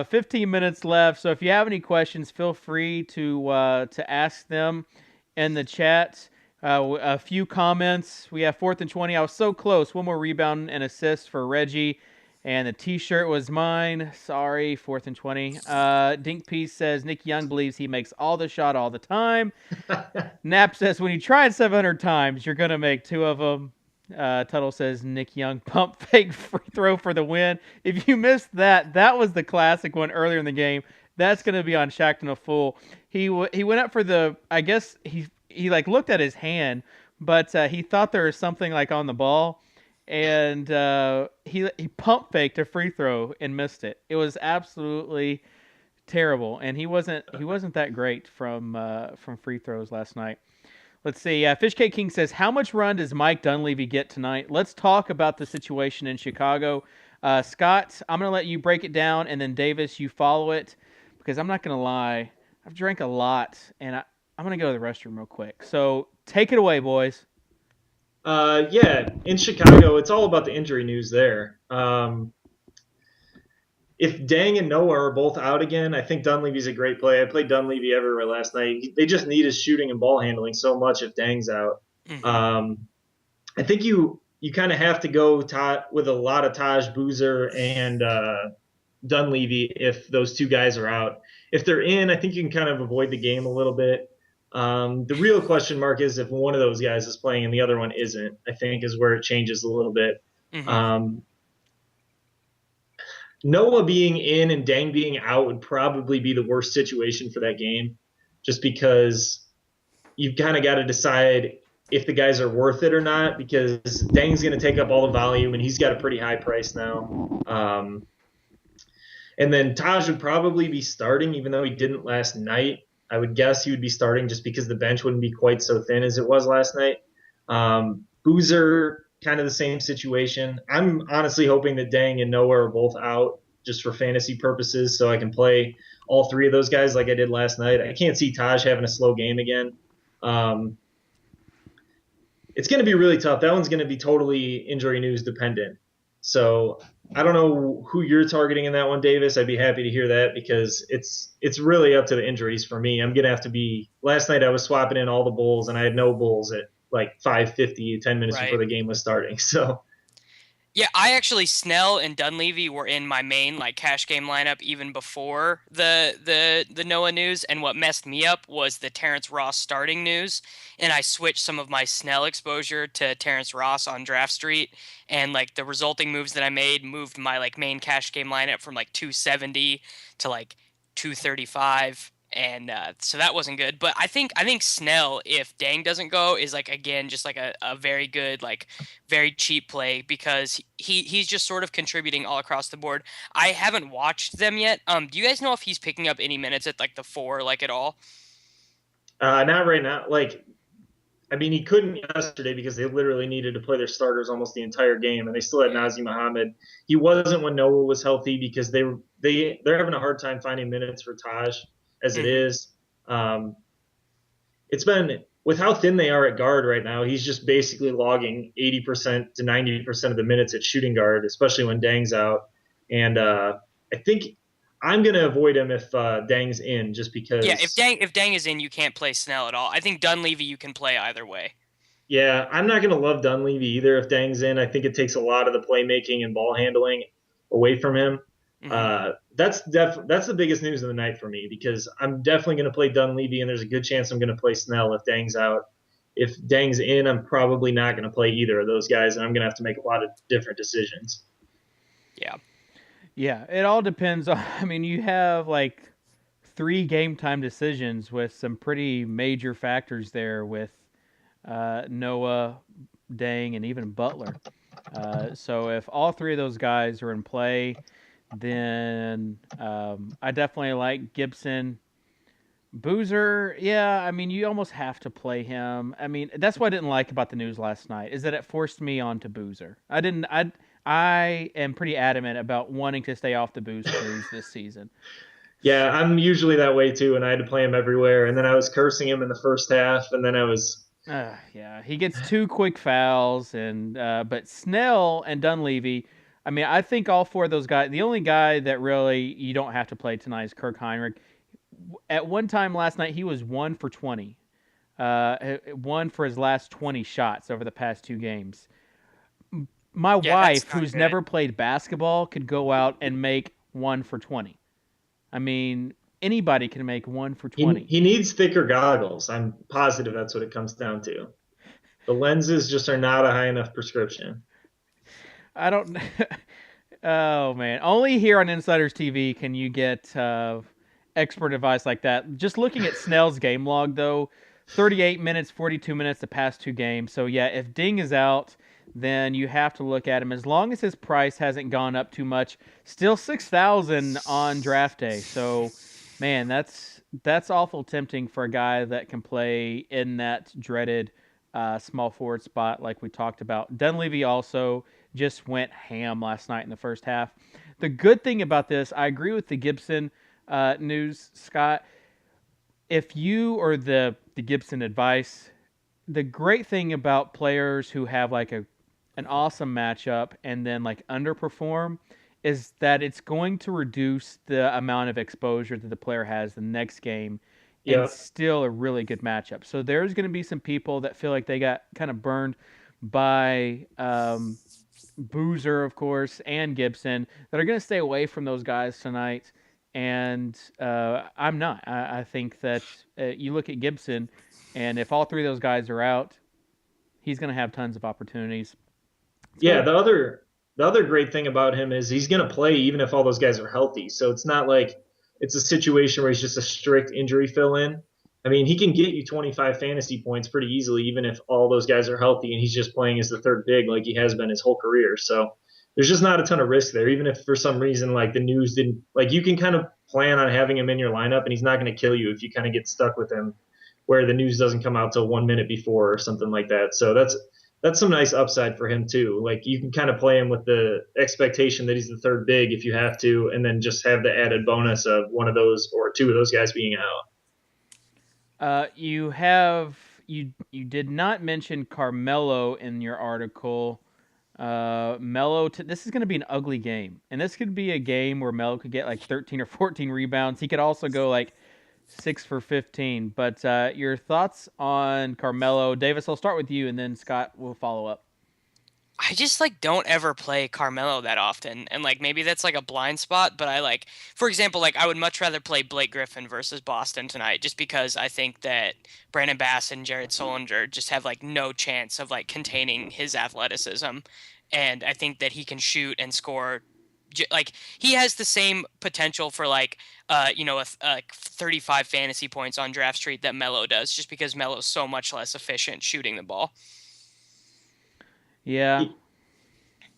15 minutes left, so if you have any questions, feel free to ask them in the chat. A few comments. We have 4th and 20. I was so close. One more rebound and assist for Reggie. And the T-shirt was mine. Sorry, 4th and 20. Dink Piece says, Nick Young believes he makes all the shot all the time. Nap says, when you try it 700 times, you're going to make 2 of them. Tuttle says, Nick Young pump fake free throw for the win. If you missed that, that was the classic one earlier in the game. That's going to be on Shackton a Fool. He went up for the, I guess he like looked at his hand, but he thought there was something like on the ball. And he pump faked a free throw and missed it. It was absolutely terrible, and he wasn't that great from free throws last night. Let's see. Fishcake King says, how much run does Mike Dunleavy get tonight? Let's talk about the situation in Chicago. Scott, I'm going to let you break it down, and then Davis, you follow it, because I'm not going to lie. I've drank a lot, and I'm going to go to the restroom real quick. So take it away, boys. Yeah, in Chicago, it's all about the injury news there. If Dang and Noah are both out again, I think Dunleavy's a great play. I played Dunleavy everywhere last night. They just need his shooting and ball handling so much if Dang's out. Mm-hmm. I think you kind of have to go with a lot of Taj, Boozer, and Dunleavy if those 2 guys are out. If they're in, I think you can kind of avoid the game a little bit. The real question mark is if one of those guys is playing and the other one isn't, I think is where it changes a little bit. Mm-hmm. Noah being in and Dang being out would probably be the worst situation for that game, just because you've kind of got to decide if the guys are worth it or not, because Dang's going to take up all the volume and he's got a pretty high price now. And then Taj would probably be starting, even though he didn't last night. I would guess he would be starting just because the bench wouldn't be quite so thin as it was last night. Boozer, kind of the same situation. I'm honestly hoping that Dang and Noah are both out just for fantasy purposes so I can play all 3 of those guys like I did last night. I can't see Taj having a slow game again. It's going to be really tough. That one's going to be totally injury news dependent. So I don't know who you're targeting in that one, Davis. I'd be happy to hear that because it's really up to the injuries for me. I'm going to have to be – last night I was swapping in all the Bulls, and I had no Bulls at like 5:50, 10 minutes before the game was starting. So yeah, I actually Snell and Dunleavy were in my main like cash game lineup even before the Noah news, and what messed me up was the Terrence Ross starting news, and I switched some of my Snell exposure to Terrence Ross on Draft Street, and like the resulting moves that I made moved my like main cash game lineup from like 270 to like 235. And so that wasn't good. But I think Snell, if Dang doesn't go, is like again just like a very good, like very cheap play because he's just sort of contributing all across the board. I haven't watched them yet. Do you guys know if he's picking up any minutes at like the 4 like at all? Not right now. Like, I mean, he couldn't yesterday because they literally needed to play their starters almost the entire game, and they still had Nazir Muhammad. He wasn't when Noah was healthy because they're having a hard time finding minutes for Taj. As it is. It's been, with how thin they are at guard right now, he's just basically logging 80% to 90% of the minutes at shooting guard, especially when Dang's out. And I think I'm going to avoid him if Dang's in just because. Yeah, if Dang is in, you can't play Snell at all. I think Dunleavy you can play either way. Yeah, I'm not going to love Dunleavy either if Dang's in. I think it takes a lot of the playmaking and ball handling away from him. Mm-hmm. That's the biggest news of the night for me because I'm definitely going to play Dunleavy, and there's a good chance I'm going to play Snell if Dang's out. If Dang's in, I'm probably not going to play either of those guys, and I'm going to have to make a lot of different decisions. Yeah, it all depends on. I mean, you have like 3 game time decisions with some pretty major factors there with Noah, Dang, and even Butler. So if all 3 of those guys are in play, then I definitely like Gibson. Boozer, yeah, I mean, you almost have to play him. I mean, that's what I didn't like about the news last night, is that it forced me onto Boozer. I am pretty adamant about wanting to stay off the Booze cruise this season. Yeah, I'm usually that way too, and I had to play him everywhere. And then I was cursing him in the first half, and then I was. Yeah, he gets 2 quick fouls, and but Snell and Dunleavy. I mean, I think all 4 of those guys. The only guy that really you don't have to play tonight is Kirk Heinrich. At one time last night, he was 1 for 20. 1 for his last 20 shots over the past 2 games. My Yeah, that's wife, not who's good. never played basketball, could go out and make 1 for 20. I mean, anybody can make 1 for 20. He needs thicker goggles. I'm positive that's what it comes down to. The lenses just are not a high enough prescription. I don't. Oh man! Only here on Insiders TV can you get expert advice like that. Just looking at Snell's game log, though, 38 minutes, 42 minutes the past 2 games. So yeah, if Ding is out, then you have to look at him. As long as his price hasn't gone up too much, still 6,000 on DraftDay. So, man, that's awful tempting for a guy that can play in that dreaded small forward spot like we talked about. Dunleavy also just went ham last night in the first half. The good thing about this, I agree with the Gibson news, Scott. If you or the Gibson advice, the great thing about players who have like an awesome matchup and then like underperform is that it's going to reduce the amount of exposure that the player has the next game and Yeah. still a really good matchup. So there's going to be some people that feel like they got kind of burned by Boozer, of course, and Gibson that are going to stay away from those guys tonight. And I'm not. I think that you look at Gibson, and if all 3 of those guys are out, he's going to have tons of opportunities. Yeah, the other great thing about him is he's going to play even if all those guys are healthy. So it's not like it's a situation where he's just a strict injury fill in. I mean, he can get you 25 fantasy points pretty easily even if all those guys are healthy and he's just playing as the third big like he has been his whole career. So there's just not a ton of risk there even if for some reason like the news didn't like you can kind of plan on having him in your lineup and he's not going to kill you if you kind of get stuck with him where the news doesn't come out till 1 minute before or something like that. So that's some nice upside for him too. Like you can kind of play him with the expectation that he's the third big if you have to, and then just have the added bonus of one of those or 2 of those guys being out. You did not mention Carmelo in your article. Melo, this is going to be an ugly game, and this could be a game where Melo could get like 13 or 14 rebounds. He could also go like 6 for 15. But your thoughts on Carmelo, Davis? I'll start with you, and then Scott will follow up. I just like don't ever play Carmelo that often, and like maybe that's like a blind spot, but I like, for example, like I would much rather play Blake Griffin versus Boston tonight, just because I think that Brandon Bass and Jared Solinger just have like no chance of like containing his athleticism, and I think that he can shoot and score. Like he has the same potential for like a 35 fantasy points on Draft Street that Melo does, just because Melo's so much less efficient shooting the ball. Yeah.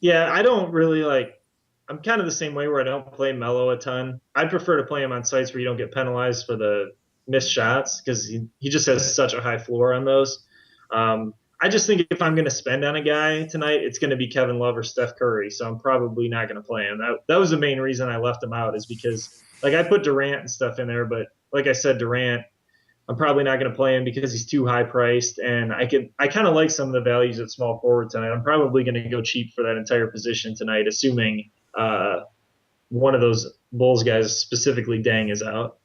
Yeah, I don't really like. I'm kind of the same way where I don't play Melo a ton. I'd prefer to play him on sites where you don't get penalized for the missed shots because he just has such a high floor on those. I just think if I'm going to spend on a guy tonight, it's going to be Kevin Love or Steph Curry. So I'm probably not going to play him. That was the main reason I left him out is because like I put Durant and stuff in there, but like I said, Durant, I'm probably not going to play him because he's too high priced, and I kind of like some of the values at small forward tonight. I'm probably going to go cheap for that entire position tonight, assuming one of those Bulls guys, specifically Dang, is out.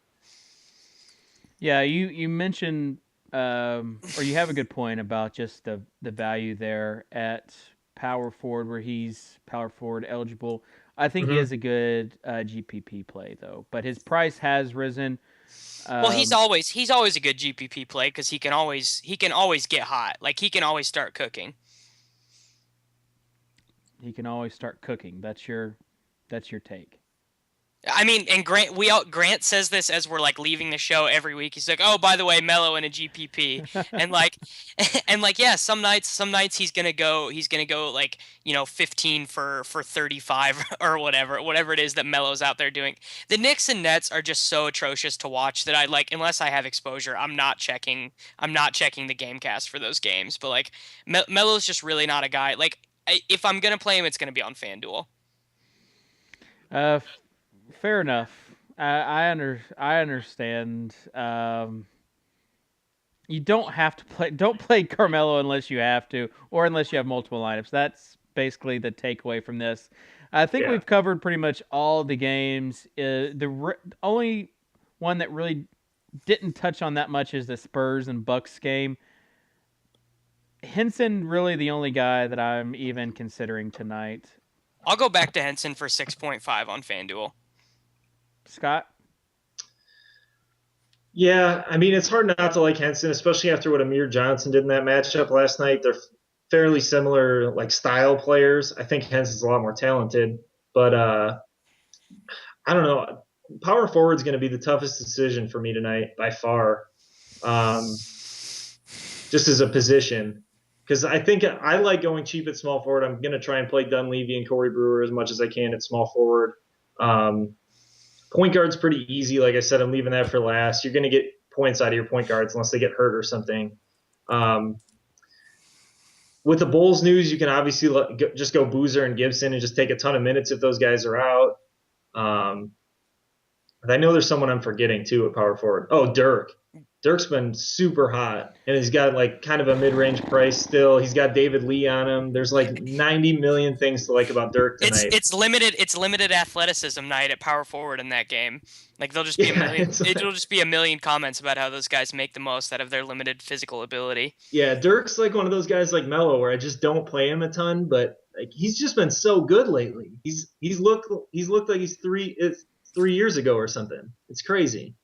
Yeah, you mentioned, or you have a good point about just the value there at power forward where he's power forward eligible. I think he is a good GPP play though, but his price has risen. Well, he's always a good GPP play because he can always get hot. Like he can always start cooking. He can always start cooking. That's your take. I mean, and Grant says this as we're like leaving the show every week. He's like, "Oh, by the way, Melo in a GPP," and like, yeah, some nights he's gonna go like 15 for 35 or whatever it is that Melo's out there doing. The Knicks and Nets are just so atrocious to watch that I like unless I have exposure, I'm not checking the Gamecast for those games. But like Melo's just really not a guy. Like if I'm gonna play him, it's gonna be on FanDuel. Fair enough. I understand. You don't have to play. Don't play Carmelo unless you have to, or unless you have multiple lineups. That's basically the takeaway from this. I think we've covered pretty much all the games. Only one that really didn't touch on that much is the Spurs and Bucks game. Henson really the only guy that I'm even considering tonight. I'll go back to Henson for 6.5 on FanDuel. Scott? Yeah, I mean, it's hard not to like Henson, especially after what Amir Johnson did in that matchup last night. They're fairly similar, like, style players. I think Henson's a lot more talented, but I don't know. Power forward is going to be the toughest decision for me tonight by far, just as a position. Because I think I like going cheap at small forward. I'm going to try and play Dunleavy and Corey Brewer as much as I can at small forward. Point guard's pretty easy. Like I said, I'm leaving that for last. You're going to get points out of your point guards unless they get hurt or something. With the Bulls news, you can obviously just go Boozer and Gibson and just take a ton of minutes if those guys are out. I know there's someone I'm forgetting, too, at power forward. Oh, Dirk. Dirk's been super hot, and he's got like kind of a mid-range price still. He's got David Lee on him. There's like 90 million things to like about Dirk tonight. It's limited athleticism night at power forward in that game. Like there'll just be a million. It'll just be a million comments about how those guys make the most out of their limited physical ability. Yeah, Dirk's like one of those guys like Melo where I just don't play him a ton, but like he's just been so good lately. He's looked like he's 3 years ago or something. It's crazy.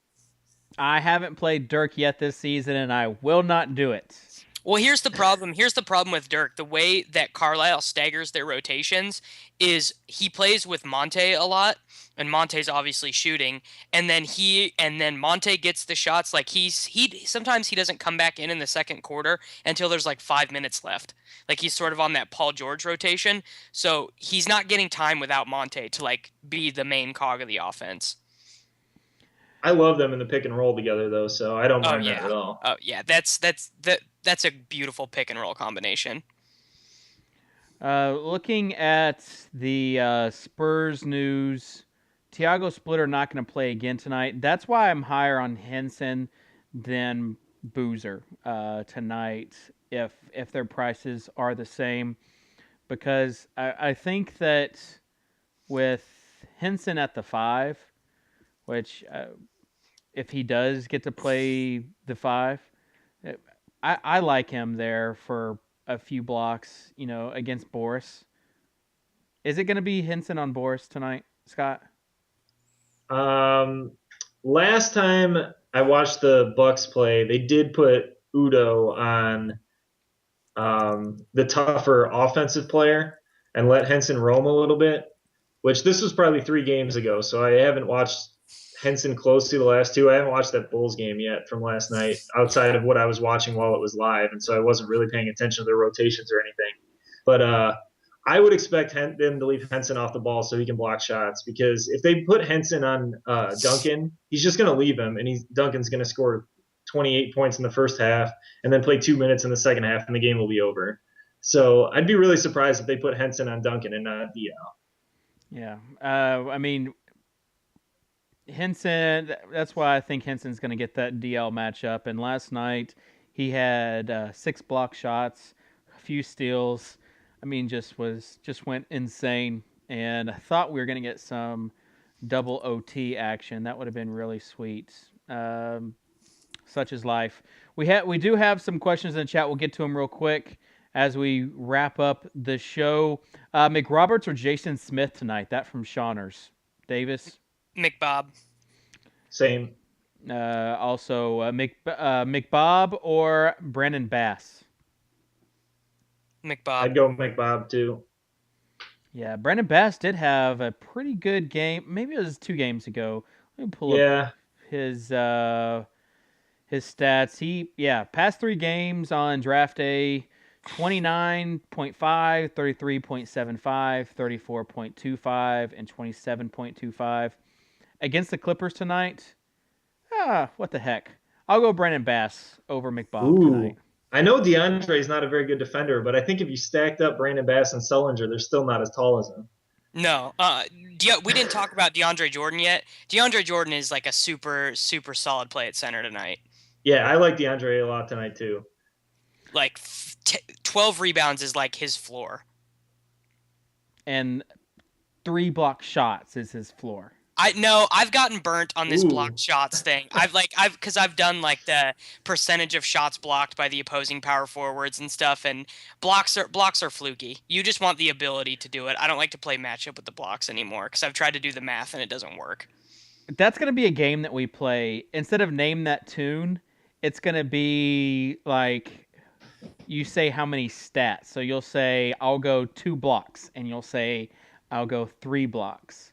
I haven't played Dirk yet this season, and I will not do it. Well, here's the problem. Here's the problem with Dirk. The way that Carlisle staggers their rotations is he plays with Monte a lot, and Monte's obviously shooting, and then Monte gets the shots. Like sometimes he doesn't come back in the second quarter until there's like 5 minutes left. Like he's sort of on that Paul George rotation, so he's not getting time without Monte to like be the main cog of the offense. I love them in the pick and roll together, though, so I don't mind that at all. Oh yeah, that's a beautiful pick and roll combination. Looking at the Spurs news, Thiago Splitter not going to play again tonight. That's why I'm higher on Henson than Boozer tonight if their prices are the same, because I think that with Henson at the 5, which if he does get to play the 5, I like him there for a few blocks, against Boris. Is it going to be Henson on Boris tonight, Scott? Last time I watched the Bucks play, they did put Udo on the tougher offensive player and let Henson roam a little bit, which this was probably 3 games ago, so I haven't watched Henson closely the last 2. I haven't watched that Bulls game yet from last night outside of what I was watching while it was live, and so I wasn't really paying attention to their rotations or anything. But I would expect them to leave Henson off the ball so he can block shots, because if they put Henson on Duncan, he's just going to leave him, and Duncan's going to score 28 points in the first half and then play 2 minutes in the second half, and the game will be over. So I'd be really surprised if they put Henson on Duncan and not DL. Yeah. I mean, Henson, that's why I think Henson's going to get that DL matchup. And last night he had 6 block shots, a few steals. I mean, just went insane. And I thought we were going to get some double OT action. That would have been really sweet. Such is life. We do have some questions in the chat. We'll get to them real quick as we wrap up the show. McRoberts or Jason Smith tonight? That from Shawners. Davis? McBob. Same. Also, McBob or Brandon Bass? McBob. I'd go Mcbob too. Yeah, Brandon Bass did have a pretty good game. Maybe it was 2 games ago. Let me pull up his stats. Past 3 games on DraftDay, 29.5, 33.75, 34.25, and 27.25. Against the Clippers tonight, what the heck? I'll go Brandon Bass over McBob tonight. I know DeAndre is not a very good defender, but I think if you stacked up Brandon Bass and Sullinger, they're still not as tall as him. No. We didn't talk about DeAndre Jordan yet. DeAndre Jordan is like a super, super solid play at center tonight. Yeah, I like DeAndre a lot tonight too. Like 12 rebounds is like his floor. And 3 block shots is his floor. I've gotten burnt on this Ooh. blocked shots thing. Because I've done like the percentage of shots blocked by the opposing power forwards and stuff, and blocks are fluky. You just want the ability to do it. I don't like to play matchup with the blocks anymore because I've tried to do the math and it doesn't work. That's going to be a game that we play. Instead of name that tune, it's going to be like you say how many stats. So you'll say, I'll go 2 blocks, and you'll say, I'll go 3 blocks.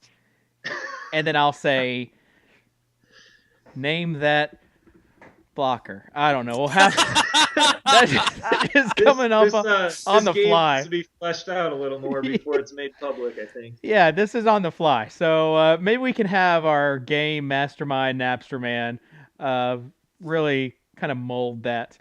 And then I'll say, name that blocker. I don't know. We'll have that's just coming up on the fly. This needs to be fleshed out a little more before it's made public, I think. Yeah, this is on the fly. So maybe we can have our game Mastermind Napster Man really kind of mold that.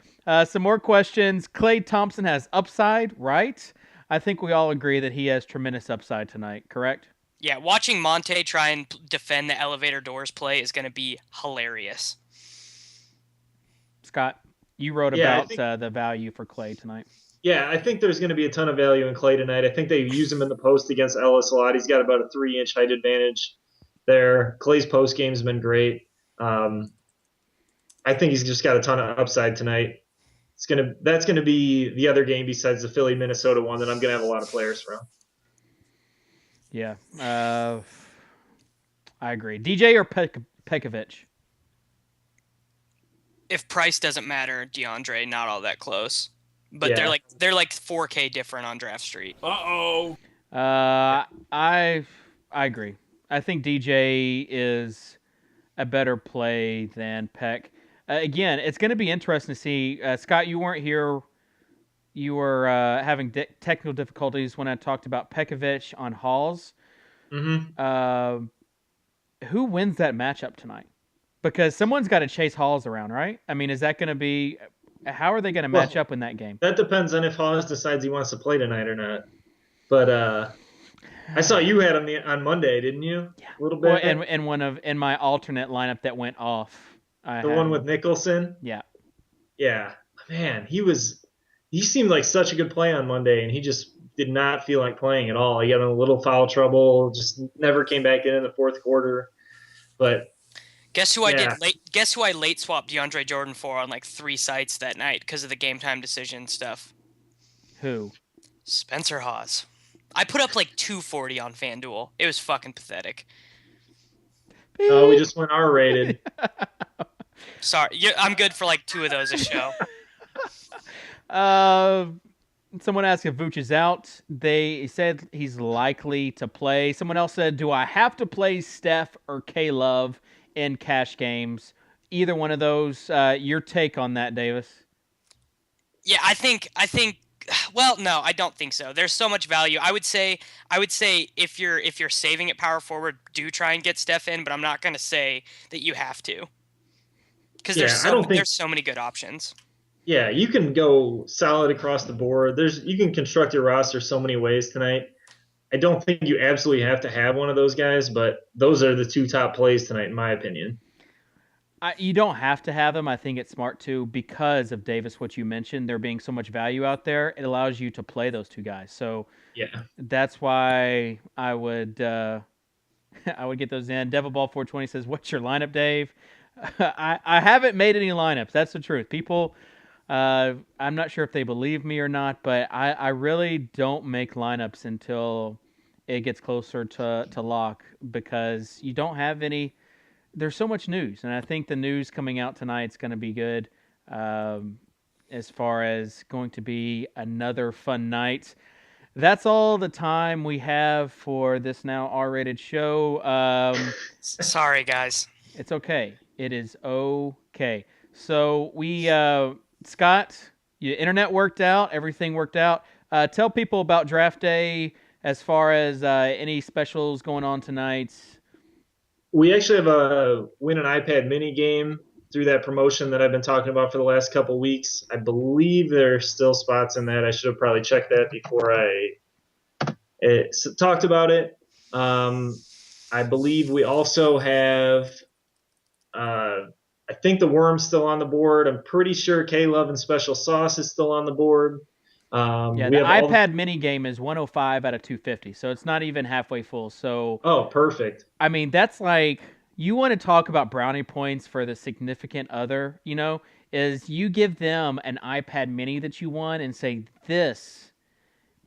Some more questions. Klay Thompson has upside, right? I think we all agree that he has tremendous upside tonight, correct? Yeah, watching Monte try and defend the elevator doors play is going to be hilarious. Scott, you wrote about the value for Klay tonight. Yeah, I think there's going to be a ton of value in Klay tonight. I think they use him in the post against Ellis a lot. He's got about a 3-inch height advantage there. Klay's post game's been great. I think he's just got a ton of upside tonight. That's going to be the other game besides the Philly-Minnesota one that I'm going to have a lot of players from. Yeah, I agree. DJ or Pekovic? If price doesn't matter, DeAndre not all that close, but they're like 4K different on Draft Street. I agree. I think DJ is a better play than Peck. Again, it's going to be interesting to see. Scott, you weren't here. You were having technical difficulties when I talked about Pekovic on Halls. Mm-hmm. Who wins that matchup tonight? Because someone's got to chase Halls around, right? I mean, is that going to be – how are they going to match up in that game? That depends on if Halls decides he wants to play tonight or not. But I saw you had him on Monday, didn't you? Yeah. A little bit. Well, and in my alternate lineup that went off. The one with Nicholson? Yeah. Yeah. Man, he seemed like such a good play on Monday, and he just did not feel like playing at all. He got in a little foul trouble, just never came back in the fourth quarter. But guess who I late swapped DeAndre Jordan for on like 3 sites that night because of the game time decision stuff? Who? Spencer Hawes. I put up like 240 on FanDuel. It was fucking pathetic. Oh, we just went R-rated. Sorry, I'm good for like 2 of those a show. Someone asked if Vooch is out. They said he's likely to play. Someone else said, do I have to play Steph or K-Love in cash games? Either one of those. Your take on that, Davis? Yeah, I think. Well, no, I don't think so. There's so much value. I would say if you're saving at power forward, do try and get Steph in, but I'm not going to say that you have to. Because there's so many good options. Yeah, you can go solid across the board. You can construct your roster so many ways tonight. I don't think you absolutely have to have one of those guys, but those are the 2 top plays tonight, in my opinion. You don't have to have them. I think it's smart to because of Davis, what you mentioned, there being so much value out there. It allows you to play those 2 guys. So yeah, that's why I would get those in. Devil Ball 420 says, "What's your lineup, Dave?" I haven't made any lineups. That's the truth. People, I'm not sure if they believe me or not, but I really don't make lineups until it gets closer to lock because you don't have any. There's so much news, and I think the news coming out tonight is going to be good as far as going to be another fun night. That's all the time we have for this now R-rated show. Sorry, guys. It's okay. It is okay. So we, Scott, your internet worked out. Everything worked out. Tell people about DraftDay as far as any specials going on tonight. We actually have a win an iPad mini game through that promotion that I've been talking about for the last couple of weeks. I believe there are still spots in that. I should have probably checked that before I talked about it. I believe we also have, I think the Worm's still on the board. I'm pretty sure K-Love and Special Sauce is still on the board. Yeah, We the have iPad mini game is 105 out of 250, so it's not even halfway full. So, Oh, perfect. I mean, that's like, you want to talk about brownie points for the significant other, is you give them an iPad mini that you want and say, this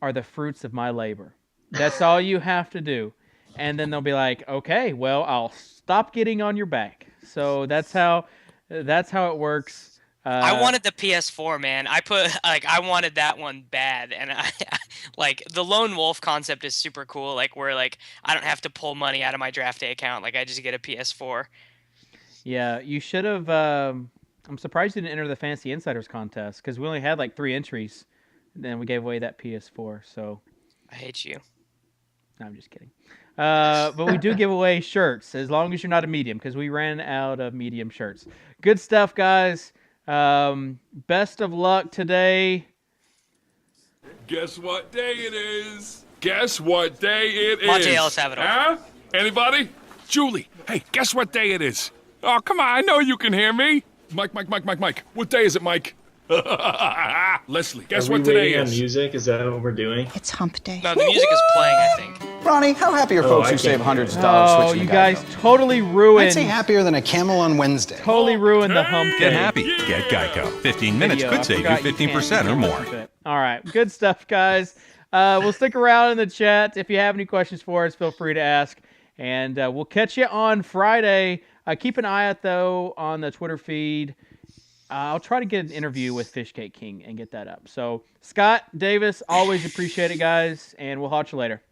are the fruits of my labor. That's all you have to do. And then they'll be like, okay, well, I'll stop getting on your back. So that's how it works. I wanted the PS4, man. I wanted that one bad, and I like the lone wolf concept is super cool. Like where like I don't have to pull money out of my DraftDay account. Like I just get a PS4. Yeah, you should have. I'm surprised you didn't enter the Fantasy Insiders contest because we only had like 3 entries. And then we gave away that PS4. So I hate you. no, I'm just kidding. But we do give away shirts as long as you're not a medium because we ran out of medium shirts. Good stuff, guys. Best of luck today. Guess what day it is? Guess what day it is? Monte Ellis have it all. Huh? Anybody? Julie, hey, guess what day it is? Oh, come on, I know you can hear me. Mike. What day is it, Mike? Leslie, guess Are we what today waiting on is? music? Is that what we're doing? It's hump day. No, the music is playing, I think. Ronnie, how happy are folks I who save can't hundreds of dollars Oh, switching you to guys Geico? totally ruined. I'd say happier than a camel on Wednesday. Totally ruined the hump Get day. Happy. Get Geico. 15 minutes video. could I save you forgot 15% or can't more. listen to it. All right. Good stuff, guys. We'll stick around in the chat. If you have any questions for us, feel free to ask. And we'll catch you on Friday. Keep an eye out, though, on the Twitter feed. I'll try to get an interview with Fishcake King and get that up. So, Scott, Davis, always appreciate it, guys. And we'll holler you later.